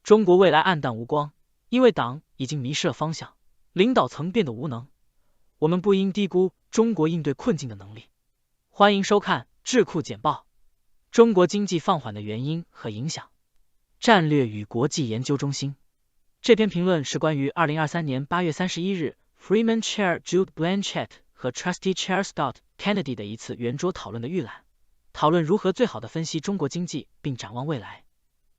中国未来暗淡无光，因为党已经迷失了方向，领导层变得无能。我们不应低估中国应对困境的能力。欢迎收看智库简报：中国经济放缓的原因和影响。战略与国际研究中心。这篇评论是关于2023年8月31日 Freeman Chair Jude Blanchett 和 Trustee Chair Scott Kennedy 的一次圆桌讨论的预览，讨论如何最好的分析中国经济并展望未来。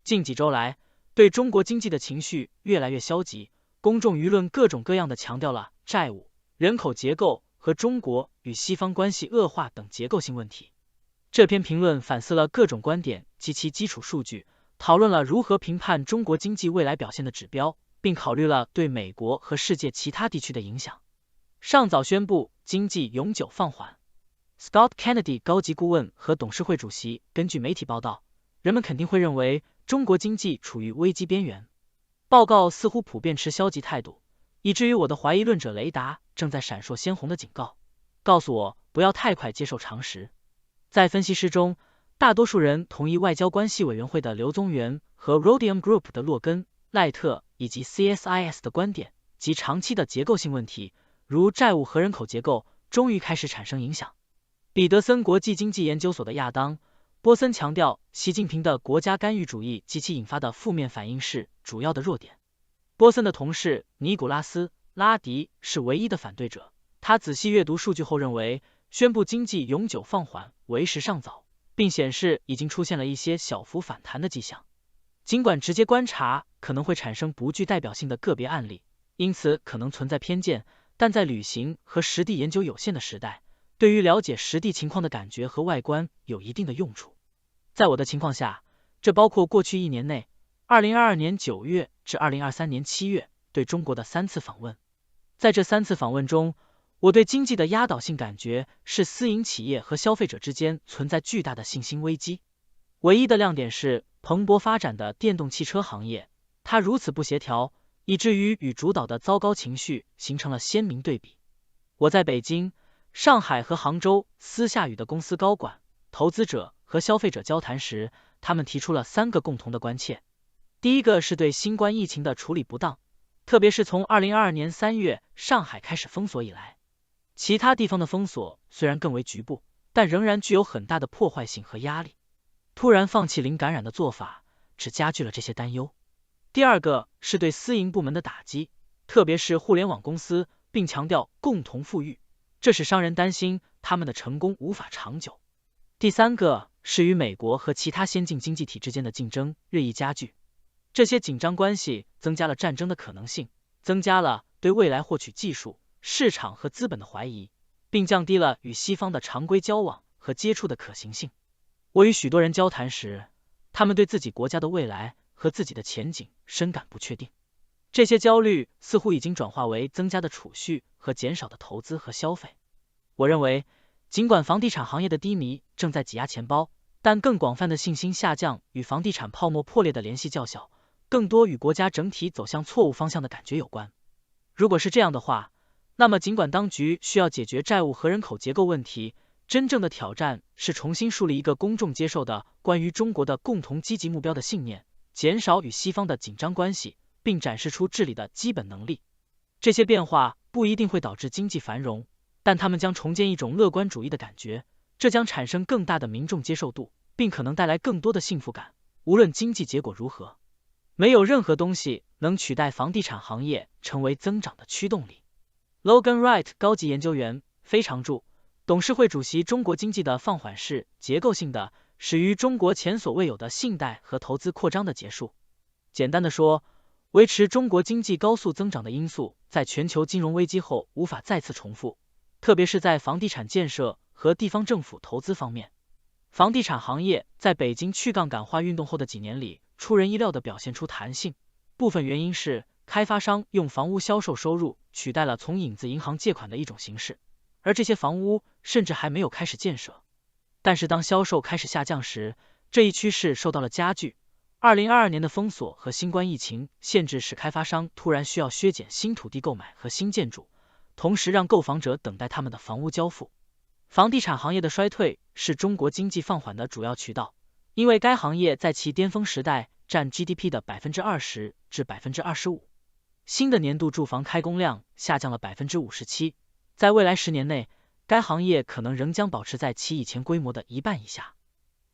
近几周来，对中国经济的情绪越来越消极，公众舆论各种各样的强调了债务、人口结构和中国与西方关系恶化等结构性问题。这篇评论反思了各种观点及其基础数据，讨论了如何评判中国经济未来表现的指标，并考虑了对美国和世界其他地区的影响。上早宣布经济永久放缓。Scott Kennedy 高级顾问和董事会主席根据媒体报道，人们肯定会认为中国经济处于危机边缘。报告似乎普遍持消极态度，以至于我的怀疑论者雷达正在闪烁鲜红的警告，告诉我不要太快接受常识。在分析师中，大多数人同意外交关系委员会的刘宗元和 Rhodium Group 的洛根、赖特以及 CSIS 的观点，及长期的结构性问题，如债务和人口结构，终于开始产生影响。彼得森国际经济研究所的亚当·波森强调，习近平的国家干预主义及其引发的负面反应是主要的弱点。波森的同事尼古拉斯·拉迪是唯一的反对者，他仔细阅读数据后认为，宣布经济永久放缓为时尚早，并显示已经出现了一些小幅反弹的迹象。尽管直接观察可能会产生不具代表性的个别案例，因此可能存在偏见，但在旅行和实地研究有限的时代，对于了解实地情况的感觉和外观有一定的用处。在我的情况下，这包括过去1年内2022年9月至2023年7月对中国的3次访问。在这3次访问中，我对经济的压倒性感觉是私营企业和消费者之间存在巨大的信心危机。唯一的亮点是蓬勃发展的电动汽车行业，它如此不协调，以至于与主导的糟糕情绪形成了鲜明对比。我在北京、上海和杭州私下与的公司高管、投资者和消费者交谈时，他们提出了3个共同的关切。第一个是对新冠疫情的处理不当，特别是从2022年3月上海开始封锁以来，其他地方的封锁虽然更为局部，但仍然具有很大的破坏性和压力。突然放弃零感染的做法，只加剧了这些担忧。第二个是对私营部门的打击，特别是互联网公司，并强调共同富裕，这使商人担心他们的成功无法长久。第三个是与美国和其他先进经济体之间的竞争日益加剧，这些紧张关系增加了战争的可能性，增加了对未来获取技术、市场和资本的怀疑，并降低了与西方的常规交往和接触的可行性。我与许多人交谈时，他们对自己国家的未来和自己的前景深感不确定。这些焦虑似乎已经转化为增加的储蓄和减少的投资和消费。我认为，尽管房地产行业的低迷正在挤压钱包，但更广泛的信心下降与房地产泡沫破裂的联系较小，更多与国家整体走向错误方向的感觉有关。如果是这样的话，那么尽管当局需要解决债务和人口结构问题，真正的挑战是重新树立一个公众接受的关于中国的共同积极目标的信念，减少与西方的紧张关系，并展示出治理的基本能力。这些变化不一定会导致经济繁荣，但他们将重建一种乐观主义的感觉，这将产生更大的民众接受度，并可能带来更多的幸福感，无论经济结果如何。没有任何东西能取代房地产行业成为增长的驱动力。Logan Wright 高级研究员非常驻董事会主席，中国经济的放缓是结构性的，始于中国前所未有的信贷和投资扩张的结束。简单的说，维持中国经济高速增长的因素在全球金融危机后无法再次重复，特别是在房地产建设和地方政府投资方面。房地产行业在北京去杠杆化运动后的几年里，出人意料地表现出弹性，部分原因是开发商用房屋销售收入取代了从影子银行借款的一种形式，而这些房屋甚至还没有开始建设。但是当销售开始下降时，这一趋势受到了加剧。2022年的封锁和新冠疫情限制使开发商突然需要削减新土地购买和新建筑，同时让购房者等待他们的房屋交付。房地产行业的衰退是中国经济放缓的主要渠道，因为该行业在其巅峰时代占 GDP 的 20% 至 25%。新的年度住房开工量下降了 57%， 在未来10年内，该行业可能仍将保持在其以前规模的一半以下。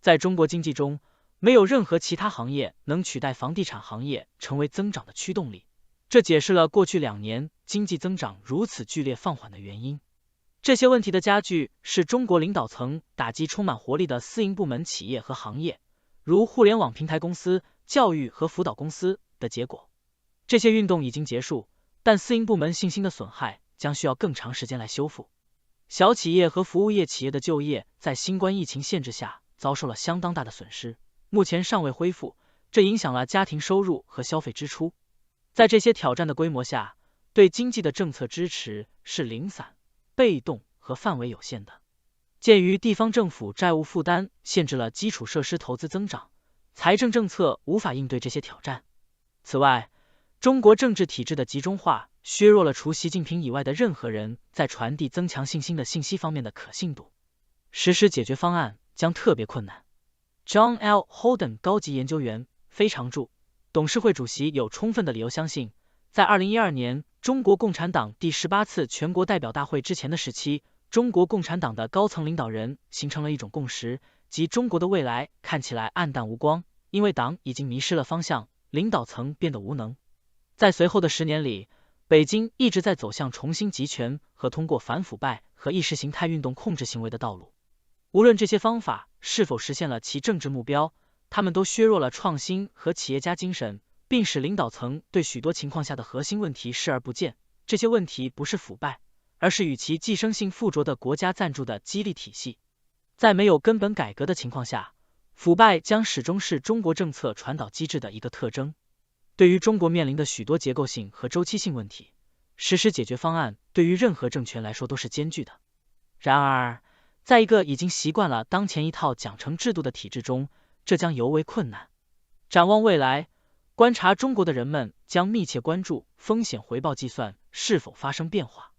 在中国经济中，没有任何其他行业能取代房地产行业成为增长的驱动力，这解释了过去2年经济增长如此剧烈放缓的原因。这些问题的加剧是中国领导层打击充满活力的私营部门企业和行业，如互联网平台公司、教育和辅导公司的结果。这些运动已经结束，但私营部门信心的损害将需要更长时间来修复。小企业和服务业企业的就业在新冠疫情限制下遭受了相当大的损失，目前尚未恢复，这影响了家庭收入和消费支出。在这些挑战的规模下，对经济的政策支持是零散、被动和范围有限的。鉴于地方政府债务负担限制了基础设施投资增长，财政政策无法应对这些挑战。此外，中国政治体制的集中化削弱了除习近平以外的任何人在传递增强信心的信息方面的可信度，实施解决方案将特别困难。John L. Holden 高级研究员、非常驻董事会主席有充分的理由相信，在2012年中国共产党第18次全国代表大会之前的时期，中国共产党的高层领导人形成了一种共识，即中国的未来看起来暗淡无光，因为党已经迷失了方向，领导层变得无能。在随后的10年里，北京一直在走向重新集权和通过反腐败和意识形态运动控制行为的道路。无论这些方法是否实现了其政治目标，他们都削弱了创新和企业家精神，并使领导层对许多情况下的核心问题视而不见。这些问题不是腐败，而是与其寄生性附着的国家赞助的激励体系。在没有根本改革的情况下，腐败将始终是中国政策传导机制的一个特征。对于中国面临的许多结构性和周期性问题，实施解决方案对于任何政权来说都是艰巨的。然而，在一个已经习惯了当前一套奖惩制度的体制中，这将尤为困难。展望未来，观察中国的人们将密切关注风险回报计算是否发生变化。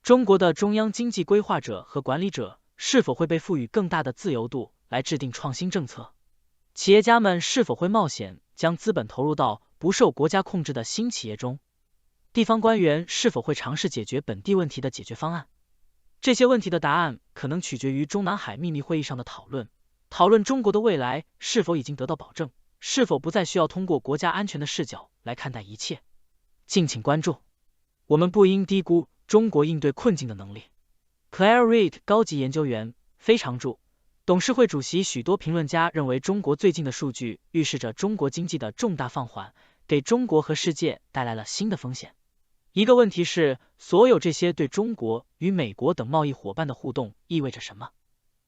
中国的中央经济规划者和管理者是否会被赋予更大的自由度来制定创新政策？企业家们是否会冒险将资本投入到不受国家控制的新企业中？地方官员是否会尝试解决本地问题的解决方案？这些问题的答案可能取决于中南海秘密会议上的讨论中国的未来是否已经得到保证，是否不再需要通过国家安全的视角来看待一切。敬请关注。我们不应低估中国应对困境的能力。Claire Reid 高级研究员、非常驻董事会主席。许多评论家认为中国最近的数据预示着中国经济的重大放缓，给中国和世界带来了新的风险。一个问题是，所有这些对中国与美国等贸易伙伴的互动意味着什么？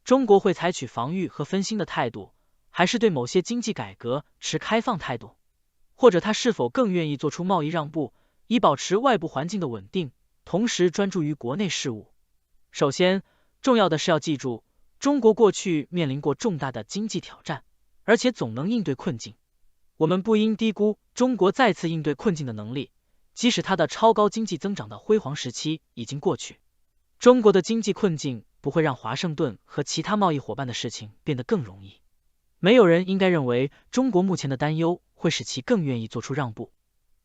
中国会采取防御和分心的态度，还是对某些经济改革持开放态度？或者他是否更愿意做出贸易让步，以保持外部环境的稳定，同时专注于国内事务？首先，重要的是要记住，中国过去面临过重大的经济挑战，而且总能应对困境。我们不应低估中国再次应对困境的能力，即使它的超高经济增长的辉煌时期已经过去。中国的经济困境不会让华盛顿和其他贸易伙伴的事情变得更容易。没有人应该认为中国目前的担忧会使其更愿意做出让步。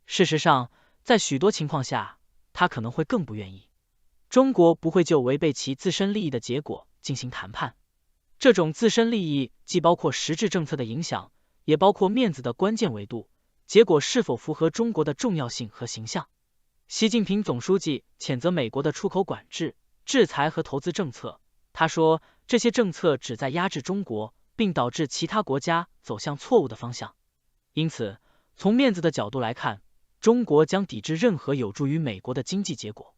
事实上，在许多情况下，他可能会更不愿意。中国不会就违背其自身利益的结果进行谈判。这种自身利益既包括实质政策的影响，也包括面子的关键维度，结果是否符合中国的重要性和形象。习近平总书记谴责美国的出口管制、制裁和投资政策，他说这些政策旨在压制中国，并导致其他国家走向错误的方向。因此，从面子的角度来看，中国将抵制任何有助于美国的经济结果。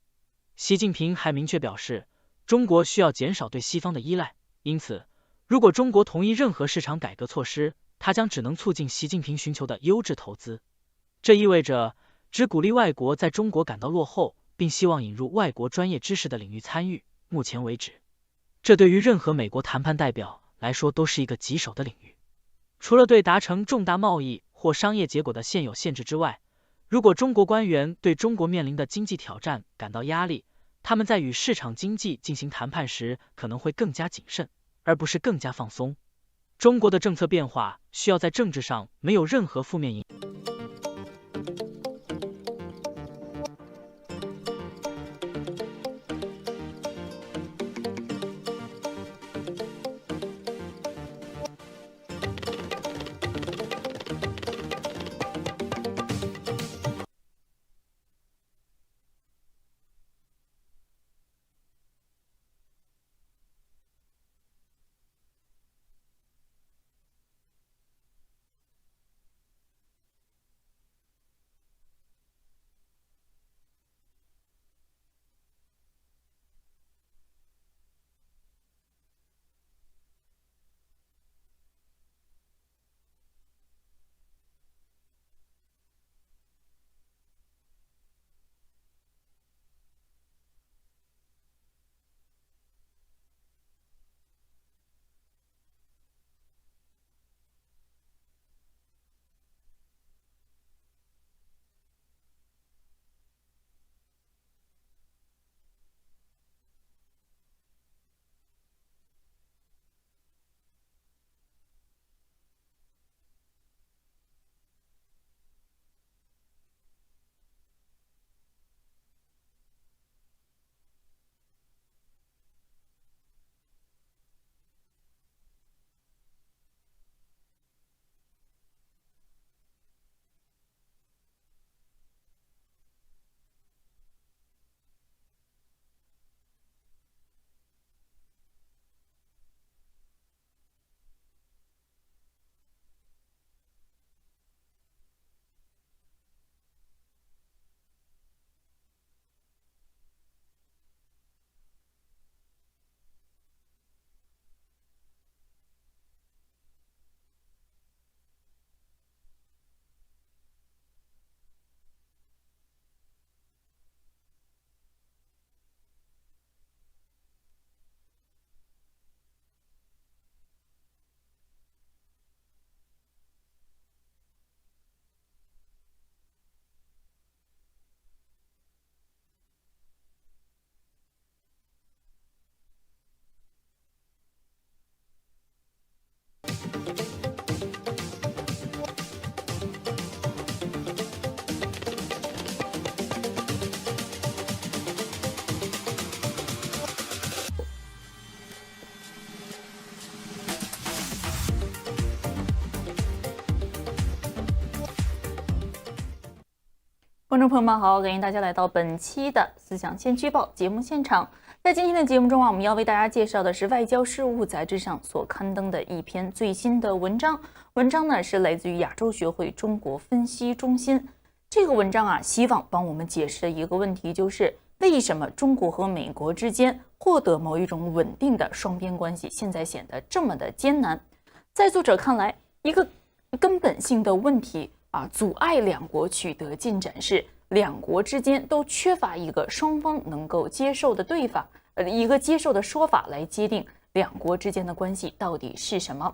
习近平还明确表示，中国需要减少对西方的依赖，因此，如果中国同意任何市场改革措施，它将只能促进习近平寻求的优质投资。这意味着只鼓励外国在中国感到落后，并希望引入外国专业知识的领域参与。目前为止，这对于任何美国谈判代表来说都是一个棘手的领域。除了对达成重大贸易或商业结果的现有限制之外，如果中国官员对中国面临的经济挑战感到压力，他们在与市场经济进行谈判时可能会更加谨慎，而不是更加放松。中国的政策变化需要在政治上没有任何负面影响。观众朋友们好，欢迎大家来到本期的思想先驱报节目现场。在今天的节目中我们要为大家介绍的是外交事务杂志上所刊登的一篇最新的文章。文章呢是来自于亚洲学会中国分析中心。这个文章希望帮我们解释的一个问题就是，为什么中国和美国之间获得某一种稳定的双边关系，现在显得这么的艰难？在作者看来，一个根本性的问题阻碍两国取得进展是两国之间都缺乏一个双方能够接受的一个接受的说法来界定两国之间的关系到底是什么。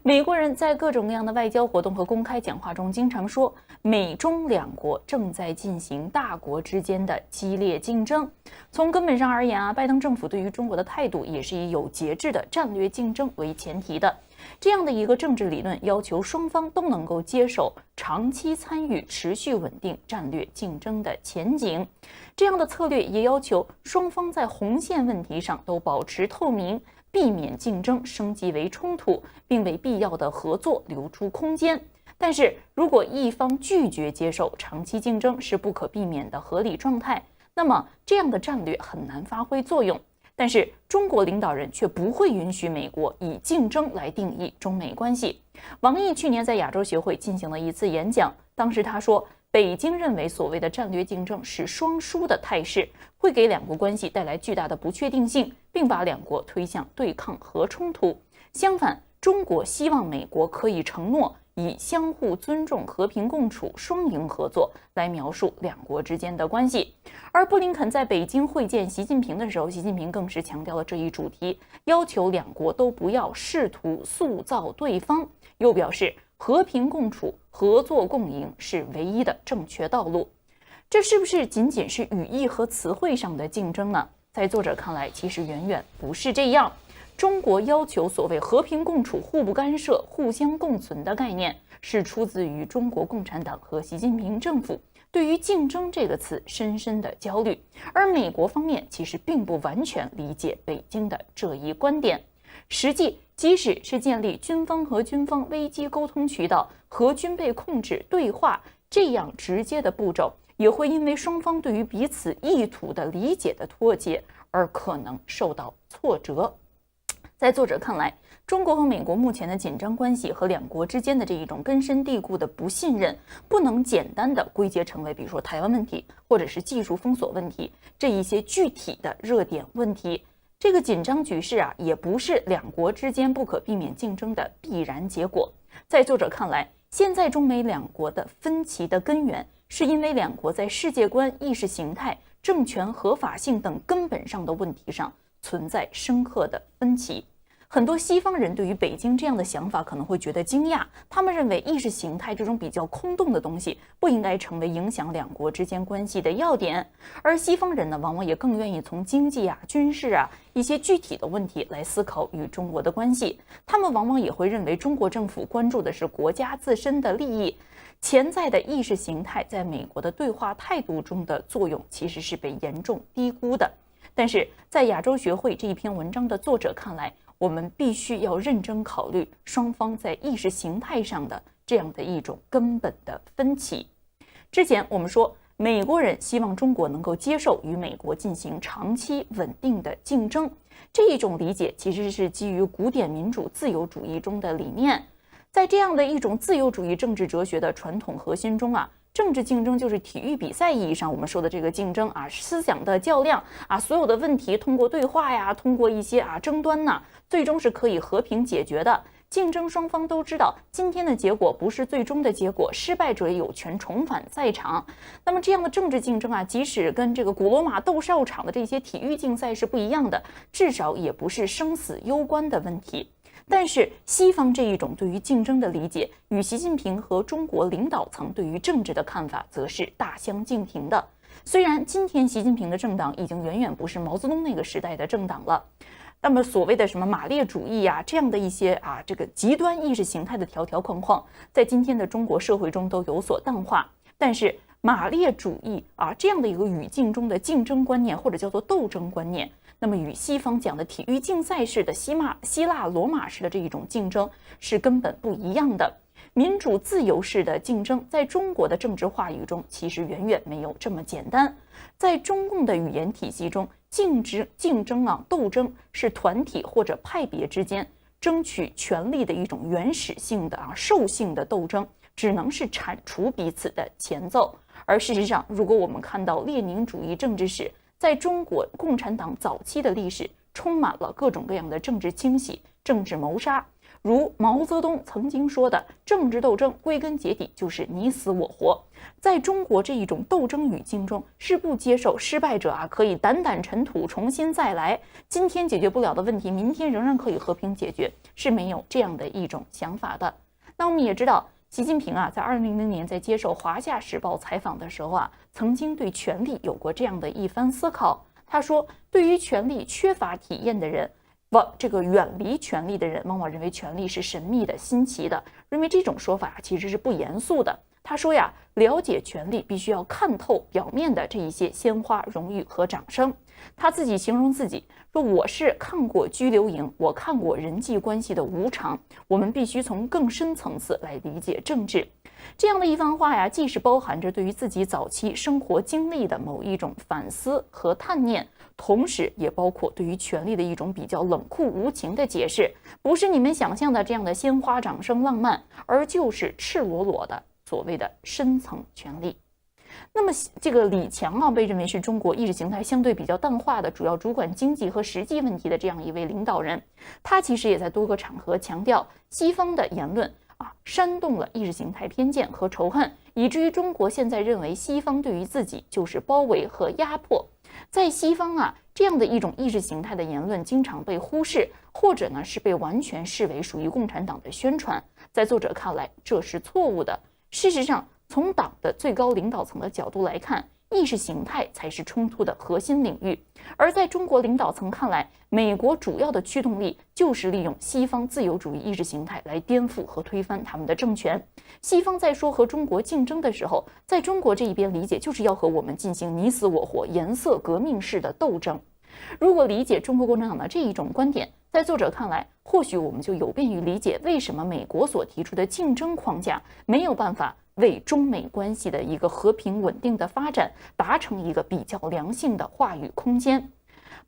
美国人在各种各样的外交活动和公开讲话中经常说，美中两国正在进行大国之间的激烈竞争。从根本上而言拜登政府对于中国的态度也是以有节制的战略竞争为前提的。这样的一个政治理论要求双方都能够接受长期参与持续稳定战略竞争的前景。这样的策略也要求双方在红线问题上都保持透明，避免竞争升级为冲突，并为必要的合作留出空间。但是如果一方拒绝接受长期竞争是不可避免的合理状态，那么这样的战略很难发挥作用。但是中国领导人却不会允许美国以竞争来定义中美关系。王毅去年在亚洲学会进行了一次演讲，当时他说，北京认为所谓的战略竞争是双输的态势，会给两国关系带来巨大的不确定性，并把两国推向对抗和冲突。相反，中国希望美国可以承诺以相互尊重、和平共处、双赢合作来描述两国之间的关系。而布林肯在北京会见习近平的时候，习近平更是强调了这一主题，要求两国都不要试图塑造对方，又表示和平共处、合作共赢是唯一的正确道路。这是不是仅仅是语义和词汇上的竞争呢？在作者看来，其实远远不是这样。中国要求所谓和平共处、互不干涉、互相共存的概念，是出自于中国共产党和习近平政府对于竞争这个词深深的焦虑，而美国方面其实并不完全理解北京的这一观点。实际，即使是建立军方和军方危机沟通渠道和军备控制对话这样直接的步骤，也会因为双方对于彼此意图的理解的脱节而可能受到挫折。在作者看来，中国和美国目前的紧张关系和两国之间的这一种根深蒂固的不信任，不能简单的归结成为比如说台湾问题或者是技术封锁问题这一些具体的热点问题。这个紧张局势也不是两国之间不可避免竞争的必然结果。在作者看来，现在中美两国的分歧的根源，是因为两国在世界观、意识形态、政权合法性等根本上的问题上存在深刻的分歧。很多西方人对于北京这样的想法可能会觉得惊讶，他们认为意识形态这种比较空洞的东西不应该成为影响两国之间关系的要点，而西方人呢，往往也更愿意从经济军事一些具体的问题来思考与中国的关系。他们往往也会认为中国政府关注的是国家自身的利益，潜在的意识形态在美国的对话态度中的作用其实是被严重低估的。但是在亚洲学会这一篇文章的作者看来，我们必须要认真考虑双方在意识形态上的这样的一种根本的分歧。之前我们说，美国人希望中国能够接受与美国进行长期稳定的竞争，这一种理解其实是基于古典民主自由主义中的理念。在这样的一种自由主义政治哲学的传统核心中政治竞争就是体育比赛意义上我们说的这个竞争思想的较量所有的问题通过对话通过一些争端最终是可以和平解决的。竞争双方都知道，今天的结果不是最终的结果，失败者也有权重返赛场。那么这样的政治竞争即使跟这个古罗马斗兽场的这些体育竞赛是不一样的，至少也不是生死攸关的问题。但是西方这一种对于竞争的理解，与习近平和中国领导层对于政治的看法则是大相径庭的。虽然今天习近平的政党已经远远不是毛泽东那个时代的政党了，那么所谓的什么马列主义这样的一些这个极端意识形态的条条框框，在今天的中国社会中都有所淡化。但是马列主义这样的一个语境中的竞争观念，或者叫做斗争观念，那么与西方讲的体育竞赛式的希腊罗马式的这一种竞争是根本不一样的。民主自由式的竞争在中国的政治话语中其实远远没有这么简单。在中共的语言体系中，竞争斗争是团体或者派别之间争取权力的一种原始性的兽性的斗争，只能是铲除彼此的前奏。而事实上，如果我们看到列宁主义政治史，在中国共产党早期的历史充满了各种各样的政治清洗、政治谋杀，如毛泽东曾经说的，政治斗争归根结底就是你死我活。在中国这一种斗争语境中，是不接受失败者可以掸掸尘土重新再来，今天解决不了的问题明天仍然可以和平解决，是没有这样的一种想法的。那我们也知道，习近平在2000年在接受《华夏时报》采访的时候曾经对权力有过这样的一番思考。他说，对于权力缺乏体验的人，这个远离权力的人往往认为权力是神秘的、新奇的，认为这种说法其实是不严肃的。他说了解权力必须要看透表面的这一些鲜花、荣誉和掌声。他自己形容自己说，我是看过拘留营，我看过人际关系的无常，我们必须从更深层次来理解政治。这样的一番话既是包含着对于自己早期生活经历的某一种反思和探念，同时也包括对于权力的一种比较冷酷无情的解释，不是你们想象的这样的鲜花、掌声、浪漫，而就是赤裸裸的所谓的深层权力。那么这个李强被认为是中国意识形态相对比较淡化的，主要主管经济和实际问题的这样一位领导人，他其实也在多个场合强调，西方的言论煽动了意识形态偏见和仇恨，以至于中国现在认为西方对于自己就是包围和压迫。在西方这样的一种意识形态的言论经常被忽视，或者呢是被完全视为属于共产党的宣传。在作者看来，这是错误的。事实上，从党的最高领导层的角度来看，意识形态才是冲突的核心领域。而在中国领导层看来，美国主要的驱动力就是利用西方自由主义意识形态来颠覆和推翻他们的政权。西方在说和中国竞争的时候，在中国这一边理解就是要和我们进行你死我活、颜色革命式的斗争。如果理解中国共产党的这一种观点，在作者看来，或许我们就有便于理解为什么美国所提出的竞争框架没有办法为中美关系的一个和平稳定的发展达成一个比较良性的话语空间。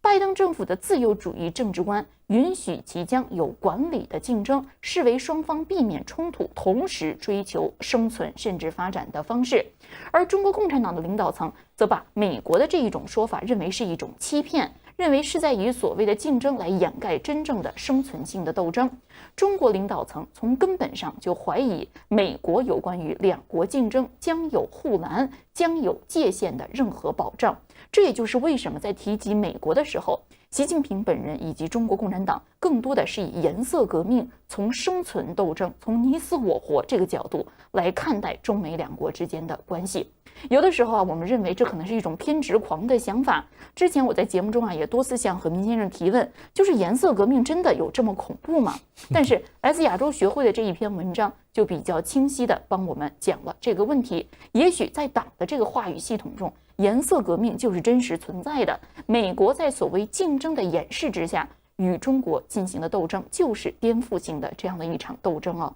拜登政府的自由主义政治观允许其将有管理的竞争视为双方避免冲突，同时追求生存甚至发展的方式，而中国共产党的领导层则把美国的这一种说法认为是一种欺骗，认为是在以所谓的竞争来掩盖真正的生存性的斗争。中国领导层从根本上就怀疑美国有关于两国竞争将有护栏、将有界限的任何保障。这也就是为什么在提及美国的时候，习近平本人以及中国共产党更多的是以颜色革命、从生存斗争、从你死我活这个角度来看待中美两国之间的关系。有的时候我们认为这可能是一种偏执狂的想法。之前我在节目中也多次向何明先生提问，就是颜色革命真的有这么恐怖吗？但是来自亚洲学会的这一篇文章就比较清晰地帮我们讲了这个问题。也许在党的这个话语系统中，颜色革命就是真实存在的。美国在所谓竞争的掩饰之下，与中国进行的斗争就是颠覆性的这样的一场斗争哦。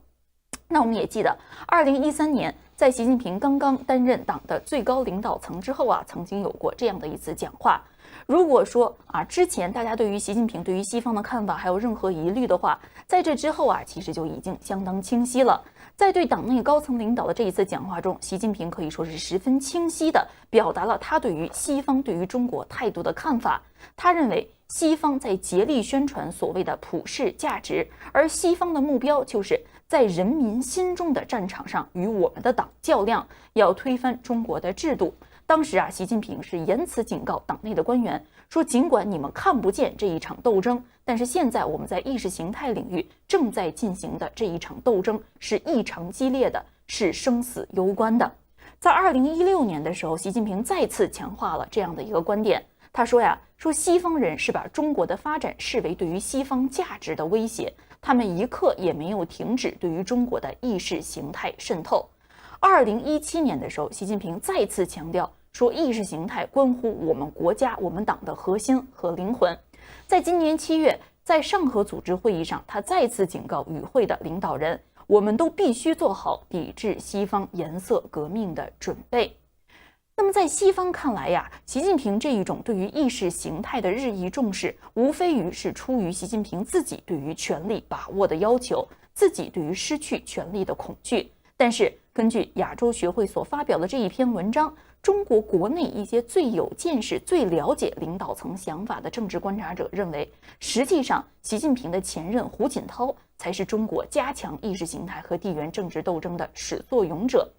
那我们也记得2013年在习近平刚刚担任党的最高领导层之后曾经有过这样的一次讲话。如果说之前大家对于习近平对于西方的看法还有任何疑虑的话，在这之后其实就已经相当清晰了。在对党内高层领导的这一次讲话中，习近平可以说是十分清晰地表达了他对于西方对于中国态度的看法。他认为西方在竭力宣传所谓的普世价值，而西方的目标就是在人民心中的战场上与我们的党较量，要推翻中国的制度。当时习近平是严词警告党内的官员，说尽管你们看不见这一场斗争，但是现在我们在意识形态领域正在进行的这一场斗争是异常激烈的，是生死攸关的。在2016年的时候，习近平再次强化了这样的一个观点。他说西方人是把中国的发展视为对于西方价值的威胁，他们一刻也没有停止对于中国的意识形态渗透。2017年的时候，习近平再次强调说，意识形态关乎我们国家、我们党的核心和灵魂。在今年7月，在上合组织会议上，他再次警告与会的领导人，我们都必须做好抵制西方颜色革命的准备。那么在西方看来习近平这一种对于意识形态的日益重视，无非于是出于习近平自己对于权力把握的要求，自己对于失去权力的恐惧。但是根据亚洲学会所发表的这一篇文章，中国国内一些最有见识、最了解领导层想法的政治观察者认为，实际上习近平的前任胡锦涛才是中国加强意识形态和地缘政治斗争的始作俑者。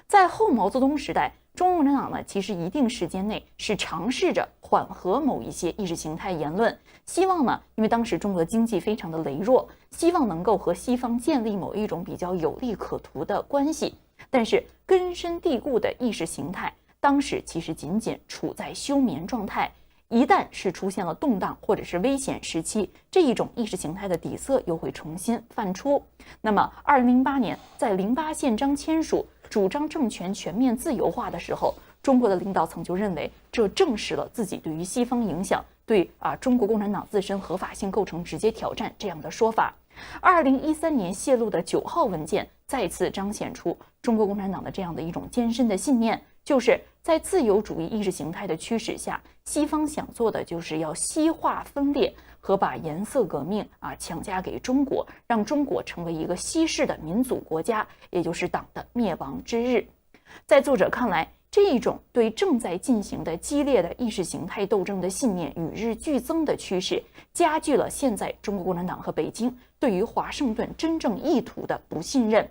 在后毛泽东时代，中国共产党其实一定时间内是尝试着缓和某一些意识形态言论，希望因为当时中国的经济非常的羸弱，希望能够和西方建立某一种比较有利可图的关系。但是根深蒂固的意识形态当时其实仅仅处在休眠状态，一旦是出现了动荡或者是危险时期，这一种意识形态的底色又会重新泛出。那么2008年在08宪章签署主张政权全面自由化的时候，中国的领导层就认为这证实了自己对于西方影响对中国共产党自身合法性构成直接挑战这样的说法。2013年泄露的9号文件再次彰显出中国共产党的这样的一种艰深的信念，就是在自由主义意识形态的驱使下，西方想做的就是要西化分裂和把颜色革命强加给中国，让中国成为一个西式的民族国家，也就是党的灭亡之日。在作者看来，这一种对正在进行的激烈的意识形态斗争的信念与日俱增的趋势，加剧了现在中国共产党和北京对于华盛顿真正意图的不信任。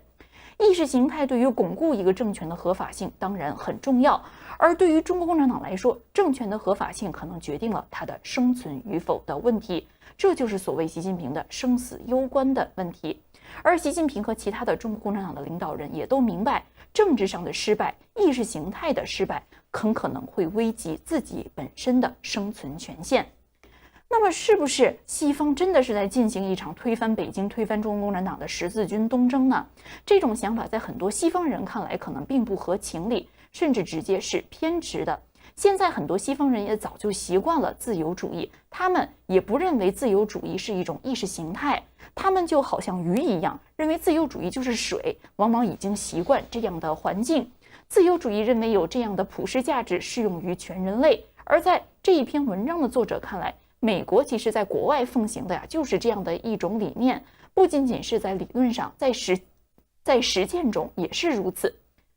意识形态对于巩固一个政权的合法性当然很重要，而对于中国共产党来说，政权的合法性可能决定了它的生存与否的问题，这就是所谓习近平的生死攸关的问题。而习近平和其他的中国共产党的领导人也都明白，政治上的失败、意识形态的失败，很可能会危及自己本身的生存权限。那么是不是西方真的是在进行一场推翻北京、推翻中国共产党的十字军东征呢？这种想法在很多西方人看来可能并不合情理，甚至直接是偏执的。现在很多西方人也早就习惯了自由主义，他们也不认为自由主义是一种意识形态，他们就好像鱼一样，认为自由主义就是水，往往已经习惯这样的环境。自由主义认为有这样的普世价值适用于全人类，而在这一篇文章的作者看来，美国其实在国外奉行的就是这样的一种理念，不仅仅是在理论上，在实践中也是如此。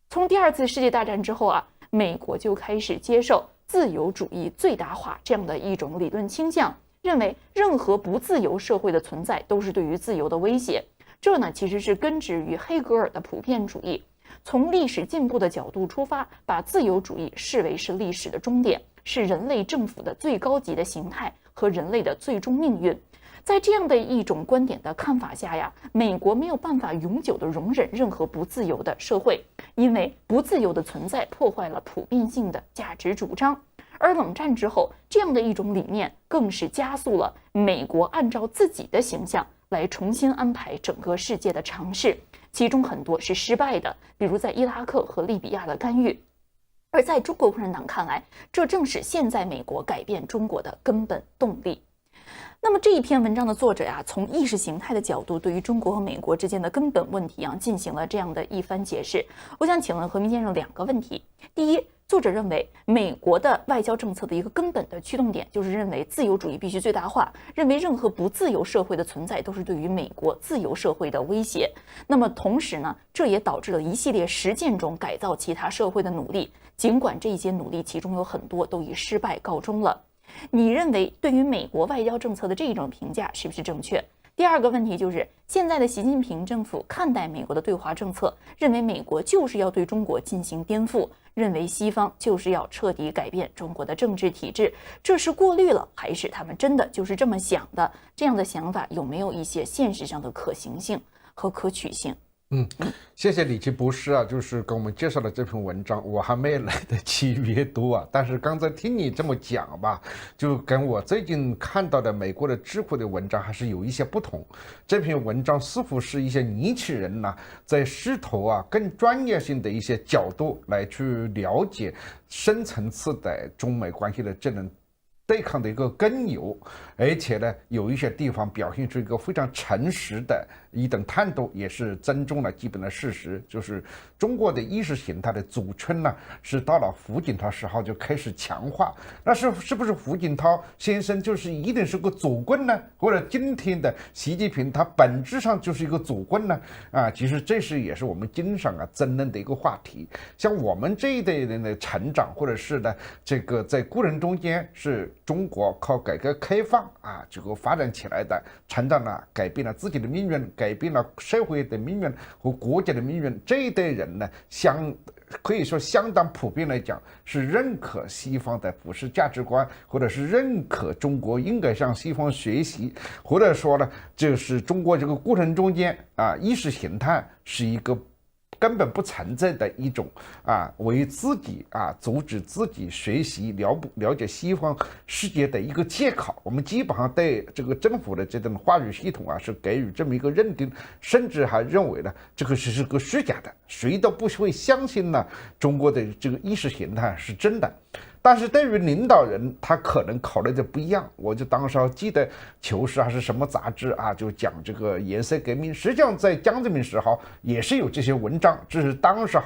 从第二次世界大战之后美国就开始接受自由主义最大化这样的一种理论倾向，认为任何不自由社会的存在都是对于自由的威胁。这呢其实是根植于黑格尔的普遍主义，从历史进步的角度出发，把自由主义视为是历史的终点，是人类政府的最高级的形态和人类的最终命运。在这样的一种观点的看法下美国没有办法永久的容忍任何不自由的社会，因为不自由的存在破坏了普遍性的价值主张。而冷战之后，这样的一种理念更是加速了美国按照自己的形象来重新安排整个世界的尝试，其中很多是失败的，比如在伊拉克和利比亚的干预。而在中国共产党看来，这正是现在美国改变中国的根本动力。那么这一篇文章的作者从意识形态的角度，对于中国和美国之间的根本问题进行了这样的一番解释。我想请问何明先生2个问题。第一，作者认为美国的外交政策的一个根本的驱动点就是认为自由主义必须最大化，认为任何不自由社会的存在都是对于美国自由社会的威胁。那么同时呢，这也导致了一系列实践中改造其他社会的努力，尽管这些努力其中有很多都以失败告终了。你认为对于美国外交政策的这种评价是不是正确？第2个问题就是，现在的习近平政府看待美国的对华政策，认为美国就是要对中国进行颠覆，认为西方就是要彻底改变中国的政治体制，这是过滤了，还是他们真的就是这么想的？这样的想法有没有一些现实上的可行性和可取性？谢谢李奇博士就是给我们介绍的这篇文章，我还没来得及阅读但是刚才听你这么讲吧，就跟我最近看到的美国的智库的文章还是有一些不同。这篇文章似乎是一些年轻人在试图更专业性的一些角度来去了解深层次的中美关系的这种对抗的一个根由，而且呢，有一些地方表现出一个非常诚实的一种态度，也是尊重了基本的事实，就是中国的意识形态的组成是到了胡锦涛时候就开始强化。那是不是胡锦涛先生就是一定是个左棍呢？或者今天的习近平他本质上就是一个左棍呢？其实这也是我们经常争论的一个话题。像我们这一代人的成长，或者是呢这个在过程中间是中国靠改革开放这个发展起来的，成长了，改变了自己的命运，改变了社会的命运和国家的命运。这一代人呢，可以说相当普遍来讲，是认可西方的普世价值观，或者是认可中国应该向西方学习，或者说呢，就是中国这个过程中间意识形态是一个根本不存在的一种为自己阻止自己学习了解西方世界的一个借口。我们基本上对这个政府的这种话语系统是给予这么一个认定，甚至还认为呢这个是个虚假的，谁都不会相信呢中国的这个意识形态是真的。但是对于领导人，他可能考虑的不一样。我就当时记得《求是》还是什么杂志就讲这个颜色革命。实际上在江泽民时候也是有这些文章，只是当时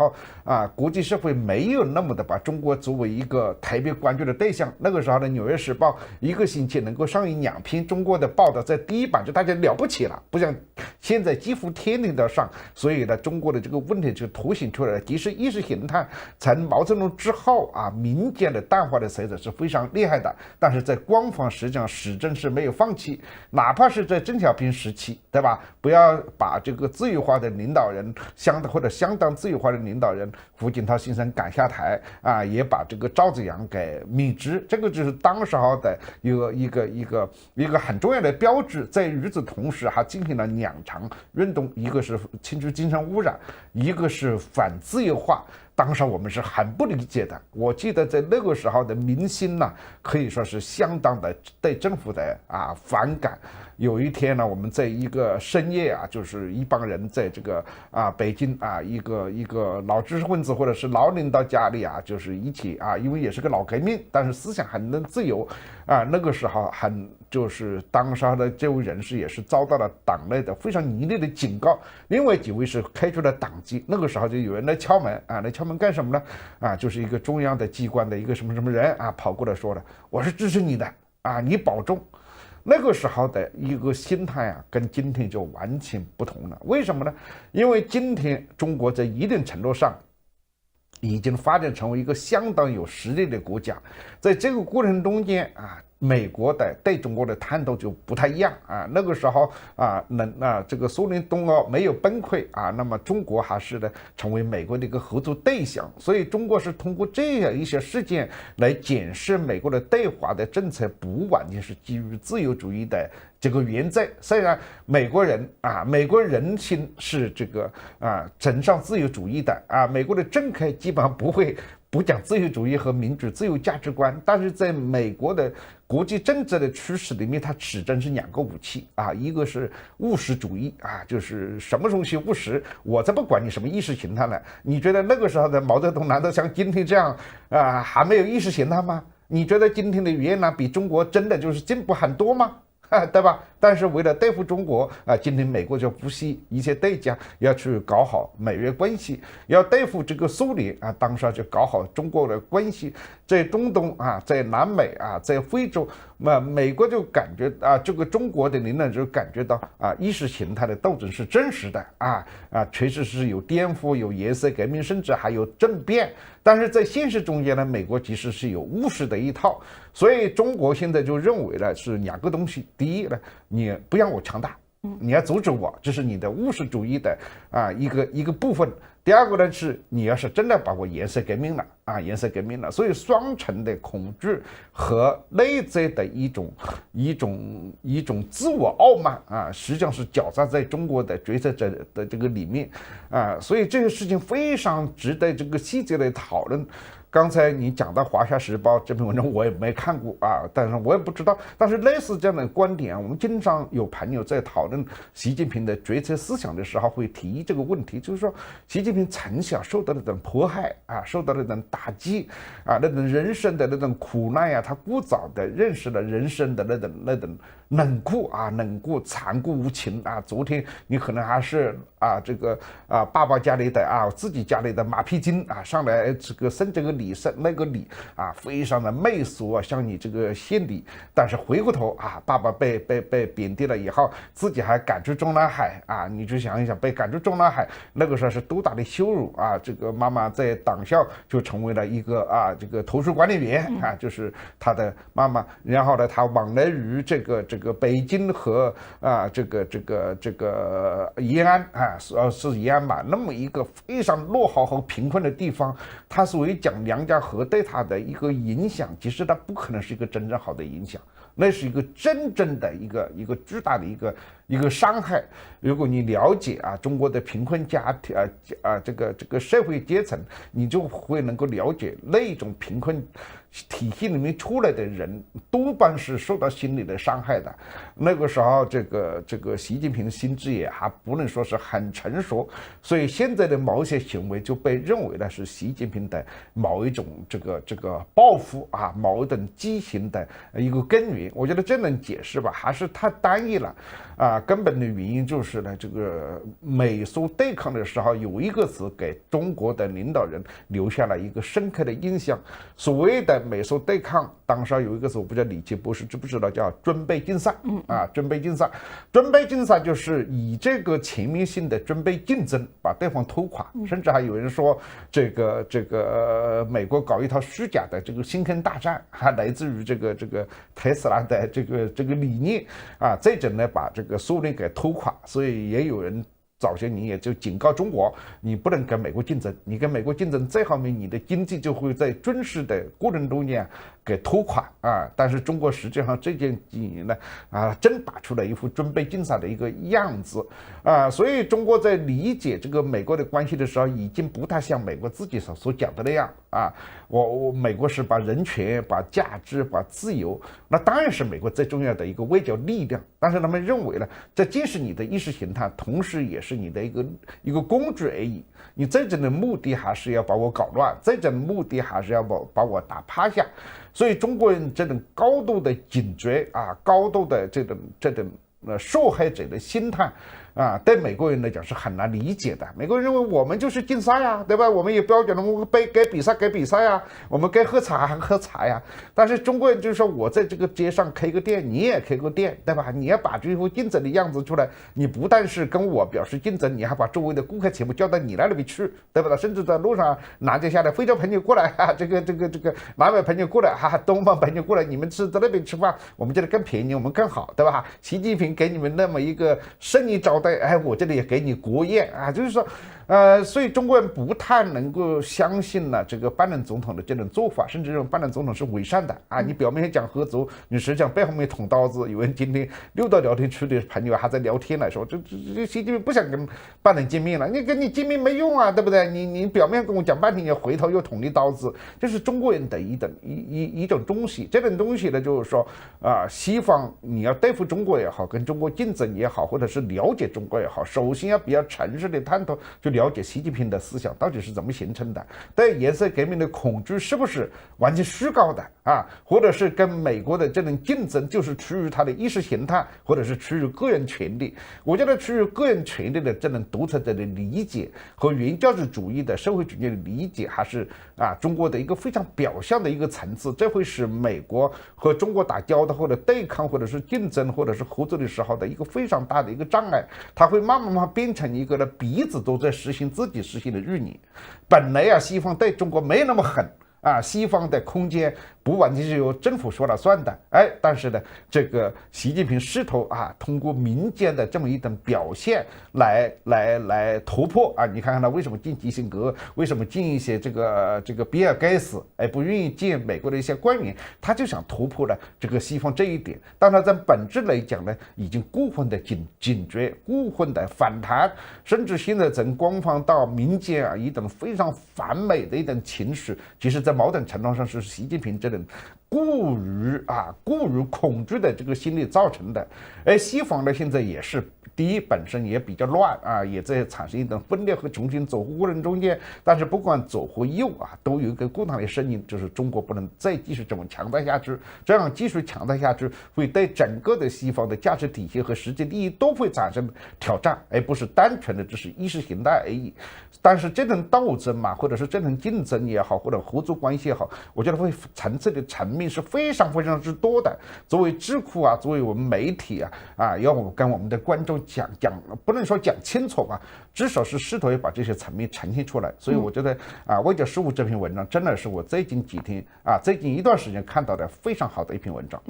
国际社会没有那么的把中国作为一个特别关注的对象。那个时候的《纽约时报》一个星期能够上映2篇中国的报道，在第一版就大家了不起了，不像现在几乎天天都上。所以呢，中国的这个问题就凸显出来了。其实意识形态从毛泽东之后民间的淡化的色彩是非常厉害的，但是在官方实际上始终是没有放弃，哪怕是在邓小平时期，对吧？不要把这个自由化的领导人相当自由化的领导人胡锦涛先生赶下台也把这个赵紫阳给免职，这个就是当时候的一个很重要的标志。在与此同时，还进行了2场运动，一个是清除精神污染，一个是反自由化。当时我们是很不理解的。我记得在那个时候的民心呢，可以说是相当的对政府的反感。有一天呢，我们在一个深夜就是一帮人在这个北京一个老知识分子或者是老领导家里就是一起因为也是个老革命，但是思想很能自由那个时候就是当时的这位人士也是遭到了党内的非常严厉的警告，另外几位是开除了党籍。那个时候就有人来敲门来敲门干什么呢？就是一个中央的机关的一个什么什么人跑过来说了，我是支持你的你保重。那个时候的一个心态跟今天就完全不同了。为什么呢？因为今天中国在一定程度上已经发展成为一个相当有实力的国家，在这个过程中间美国的对中国的态度就不太一样那个时候这个苏联东欧没有崩溃那么中国还是呢成为美国的一个合作对象，所以中国是通过这样一些事件来检视美国的对华的政策不完全是基于自由主义的这个原则。虽然美国人心是这个崇尚自由主义的美国的政客基本上不讲自由主义和民主自由价值观，但是在美国的国际政治的趋势里面，它始终是两个武器一个是务实主义就是什么东西务实，我才不管你什么意识形态呢。你觉得那个时候的毛泽东难道像今天这样还没有意识形态吗？你觉得今天的越南比中国真的就是进步很多吗？对吧？但是为了对付中国今天美国就不惜一切代价要去搞好美越关系，要对付这个苏联当时就搞好中国的关系。在中东在南美在非洲美国就感觉这个中国的领导就感觉到意识形态的斗争是真实的确实是有颠覆，有颜色革命，甚至还有政变。但是在现实中间呢，美国其实是有务实的一套，所以中国现在就认为呢是两个东西。第一呢，你不让我强大，你要阻止我，这是你的务实主义的一个部分。第二个呢是你要是真的把我颜色革命了所以双重的恐惧和内在的一种自我傲慢实际上是搅杂在中国的决策者的这个里面所以这个事情非常值得这个细节的讨论。刚才你讲到《华夏时报》这篇文章，我也没看过但是我也不知道。但是类似这样的观点我们经常有朋友在讨论习近平的决策思想的时候会提这个问题，就是说习近平从小受到那种迫害受到那种打击那种人生的那种苦难他过早的认识了人生的那种冷酷残酷无情昨天你可能还是这个爸爸家里的自己家里的马屁精上来这个升这个礼升那个礼非常的媚俗向你这个献礼，但是回过头爸爸被贬低了以后，自己还赶出中南海你就想一想，被赶出中南海那个时候是多大的羞辱这个妈妈在党校就成为了一个这个图书管理员就是他的妈妈，然后呢他往来于这个北京和这个延安是延安嘛，那么一个非常落后和贫困的地方，他所谓讲梁家河对他的一个影响，其实他不可能是一个真正好的影响，那是一个真正的一个巨大的一个伤害。如果你了解中国的贫困家庭这个社会阶层，你就会能够了解那种贫困体系里面出来的人多半是受到心理的伤害的。那个时候这个习近平心智也还不能说是很成熟，所以现在的某些行为就被认为呢是习近平的某一种这个报复某一种畸形的一个根源。我觉得这能解释吧，还是太单一了根本的原因就是呢，这个美苏对抗的时候有一个词给中国的领导人留下了一个深刻的印象。所谓的美苏对抗，当时有一个词，我不知道李奇博士知不知道，叫军备竞赛军备竞赛。军备竞赛就是以这个全面性的军备竞争把对方拖垮，甚至还有人说这个美国搞一套虚假的这个星空大战，还来自于这个特斯拉的这个理念这种呢把这个苏联给拖垮。所以也有人早些年也就警告中国，你不能跟美国竞争，你跟美国竞争，最后面你的经济就会在军事的过程中间给拖垮啊。但是中国实际上这几年呢真打出了一副准备竞赛的一个样子啊。所以中国在理解这个美国的关系的时候，已经不太像美国自己所讲的那样啊。美国是把人权、把价值、把自由，那当然是美国最重要的一个外交力量。但是他们认为呢，这既是你的意识形态，同时也是你的一个工具而已。你真正的目的还是要把我搞乱，真正的目的还是要把我打趴下。所以中国人这种高度的警觉啊，高度的这种受害者的心态啊，对美国人来讲是很难理解的。美国人认为我们就是竞赛呀，对吧？我们有标准的，我们该比赛呀，我们该喝茶呀。但是中国人就是说，我在这个街上开个店，你也开个店，对吧？你要把这副竞争的样子出来，你不但是跟我表示竞争，你还把周围的顾客全部叫到你那里去，对吧？甚至在路上拦截下来，非洲朋友过来这个南美朋友过来东方朋友过来，你们是在那边吃饭，我们这里更便宜，我们更好，对吧？习近平给你们那么一个生意招待，我这里也给你国宴啊，就是说，所以中国人不太能够相信了这个拜登总统的这种做法，甚至认为拜登总统是伪善的啊。你表面上讲合作，你实际上背后面捅刀子。有人今天溜到聊天区的朋友还在聊天来说，这习近平不想跟拜登见面了，你跟你见面没用啊，对不对？你表面跟我讲半天，你回头又捅你刀子，这是中国人的一种东西。这种东西呢，就是说西方你要对付中国也好，跟中国竞争也好，或者是了解中国也好，首先要比较诚实的探讨，就了解习近平的思想到底是怎么形成的，对颜色革命的恐惧是不是完全虚构的啊？或者是跟美国的这种竞争就是出于他的意识形态，或者是出于个人权利？我觉得出于个人权利的这种独裁者的理解和原教旨主义的社会主义的理解，还是中国的一个非常表象的一个层次。这会使美国和中国打交道或者对抗或者是竞争或者是合作的时候的一个非常大的一个障碍，它会慢慢变成一个呢鼻子都在实行自己实行的日拟。本来西方对中国没那么狠西方的空间不完全是由政府说了算的，但是呢，这个习近平试图通过民间的这么一种表现来突破你看看他为什么进基辛格，为什么进一些这个比尔盖茨，不愿意见美国的一些官员，他就想突破了这个西方这一点。但他在本质来讲呢，已经过分的警觉，过分的反弹，甚至现在从官方到民间一种非常反美的一种情绪，其实在某种程度上是习近平这种过于恐惧的这个心理造成的。西方呢现在也是第一本身也比较乱也在产生一种分裂和重新走过程中间。但是不管左和右都有一个共同的声音，就是中国不能再继续这么强大下去，这样继续强大下去会对整个的西方的价值体系和实际利益都会产生挑战，而不是单纯的只是意识形态而已。但是这种斗争或者是这种竞争也好，或者合作关系也好，我觉得会层次的层面是非常非常之多的。作为智库作为我们媒体要跟我们的观众讲，不能说讲清楚至少是试图要把这些层面呈现出来。所以我觉得外交事务这篇文章真的是我最近几天最近一段时间看到的非常好的一篇文章。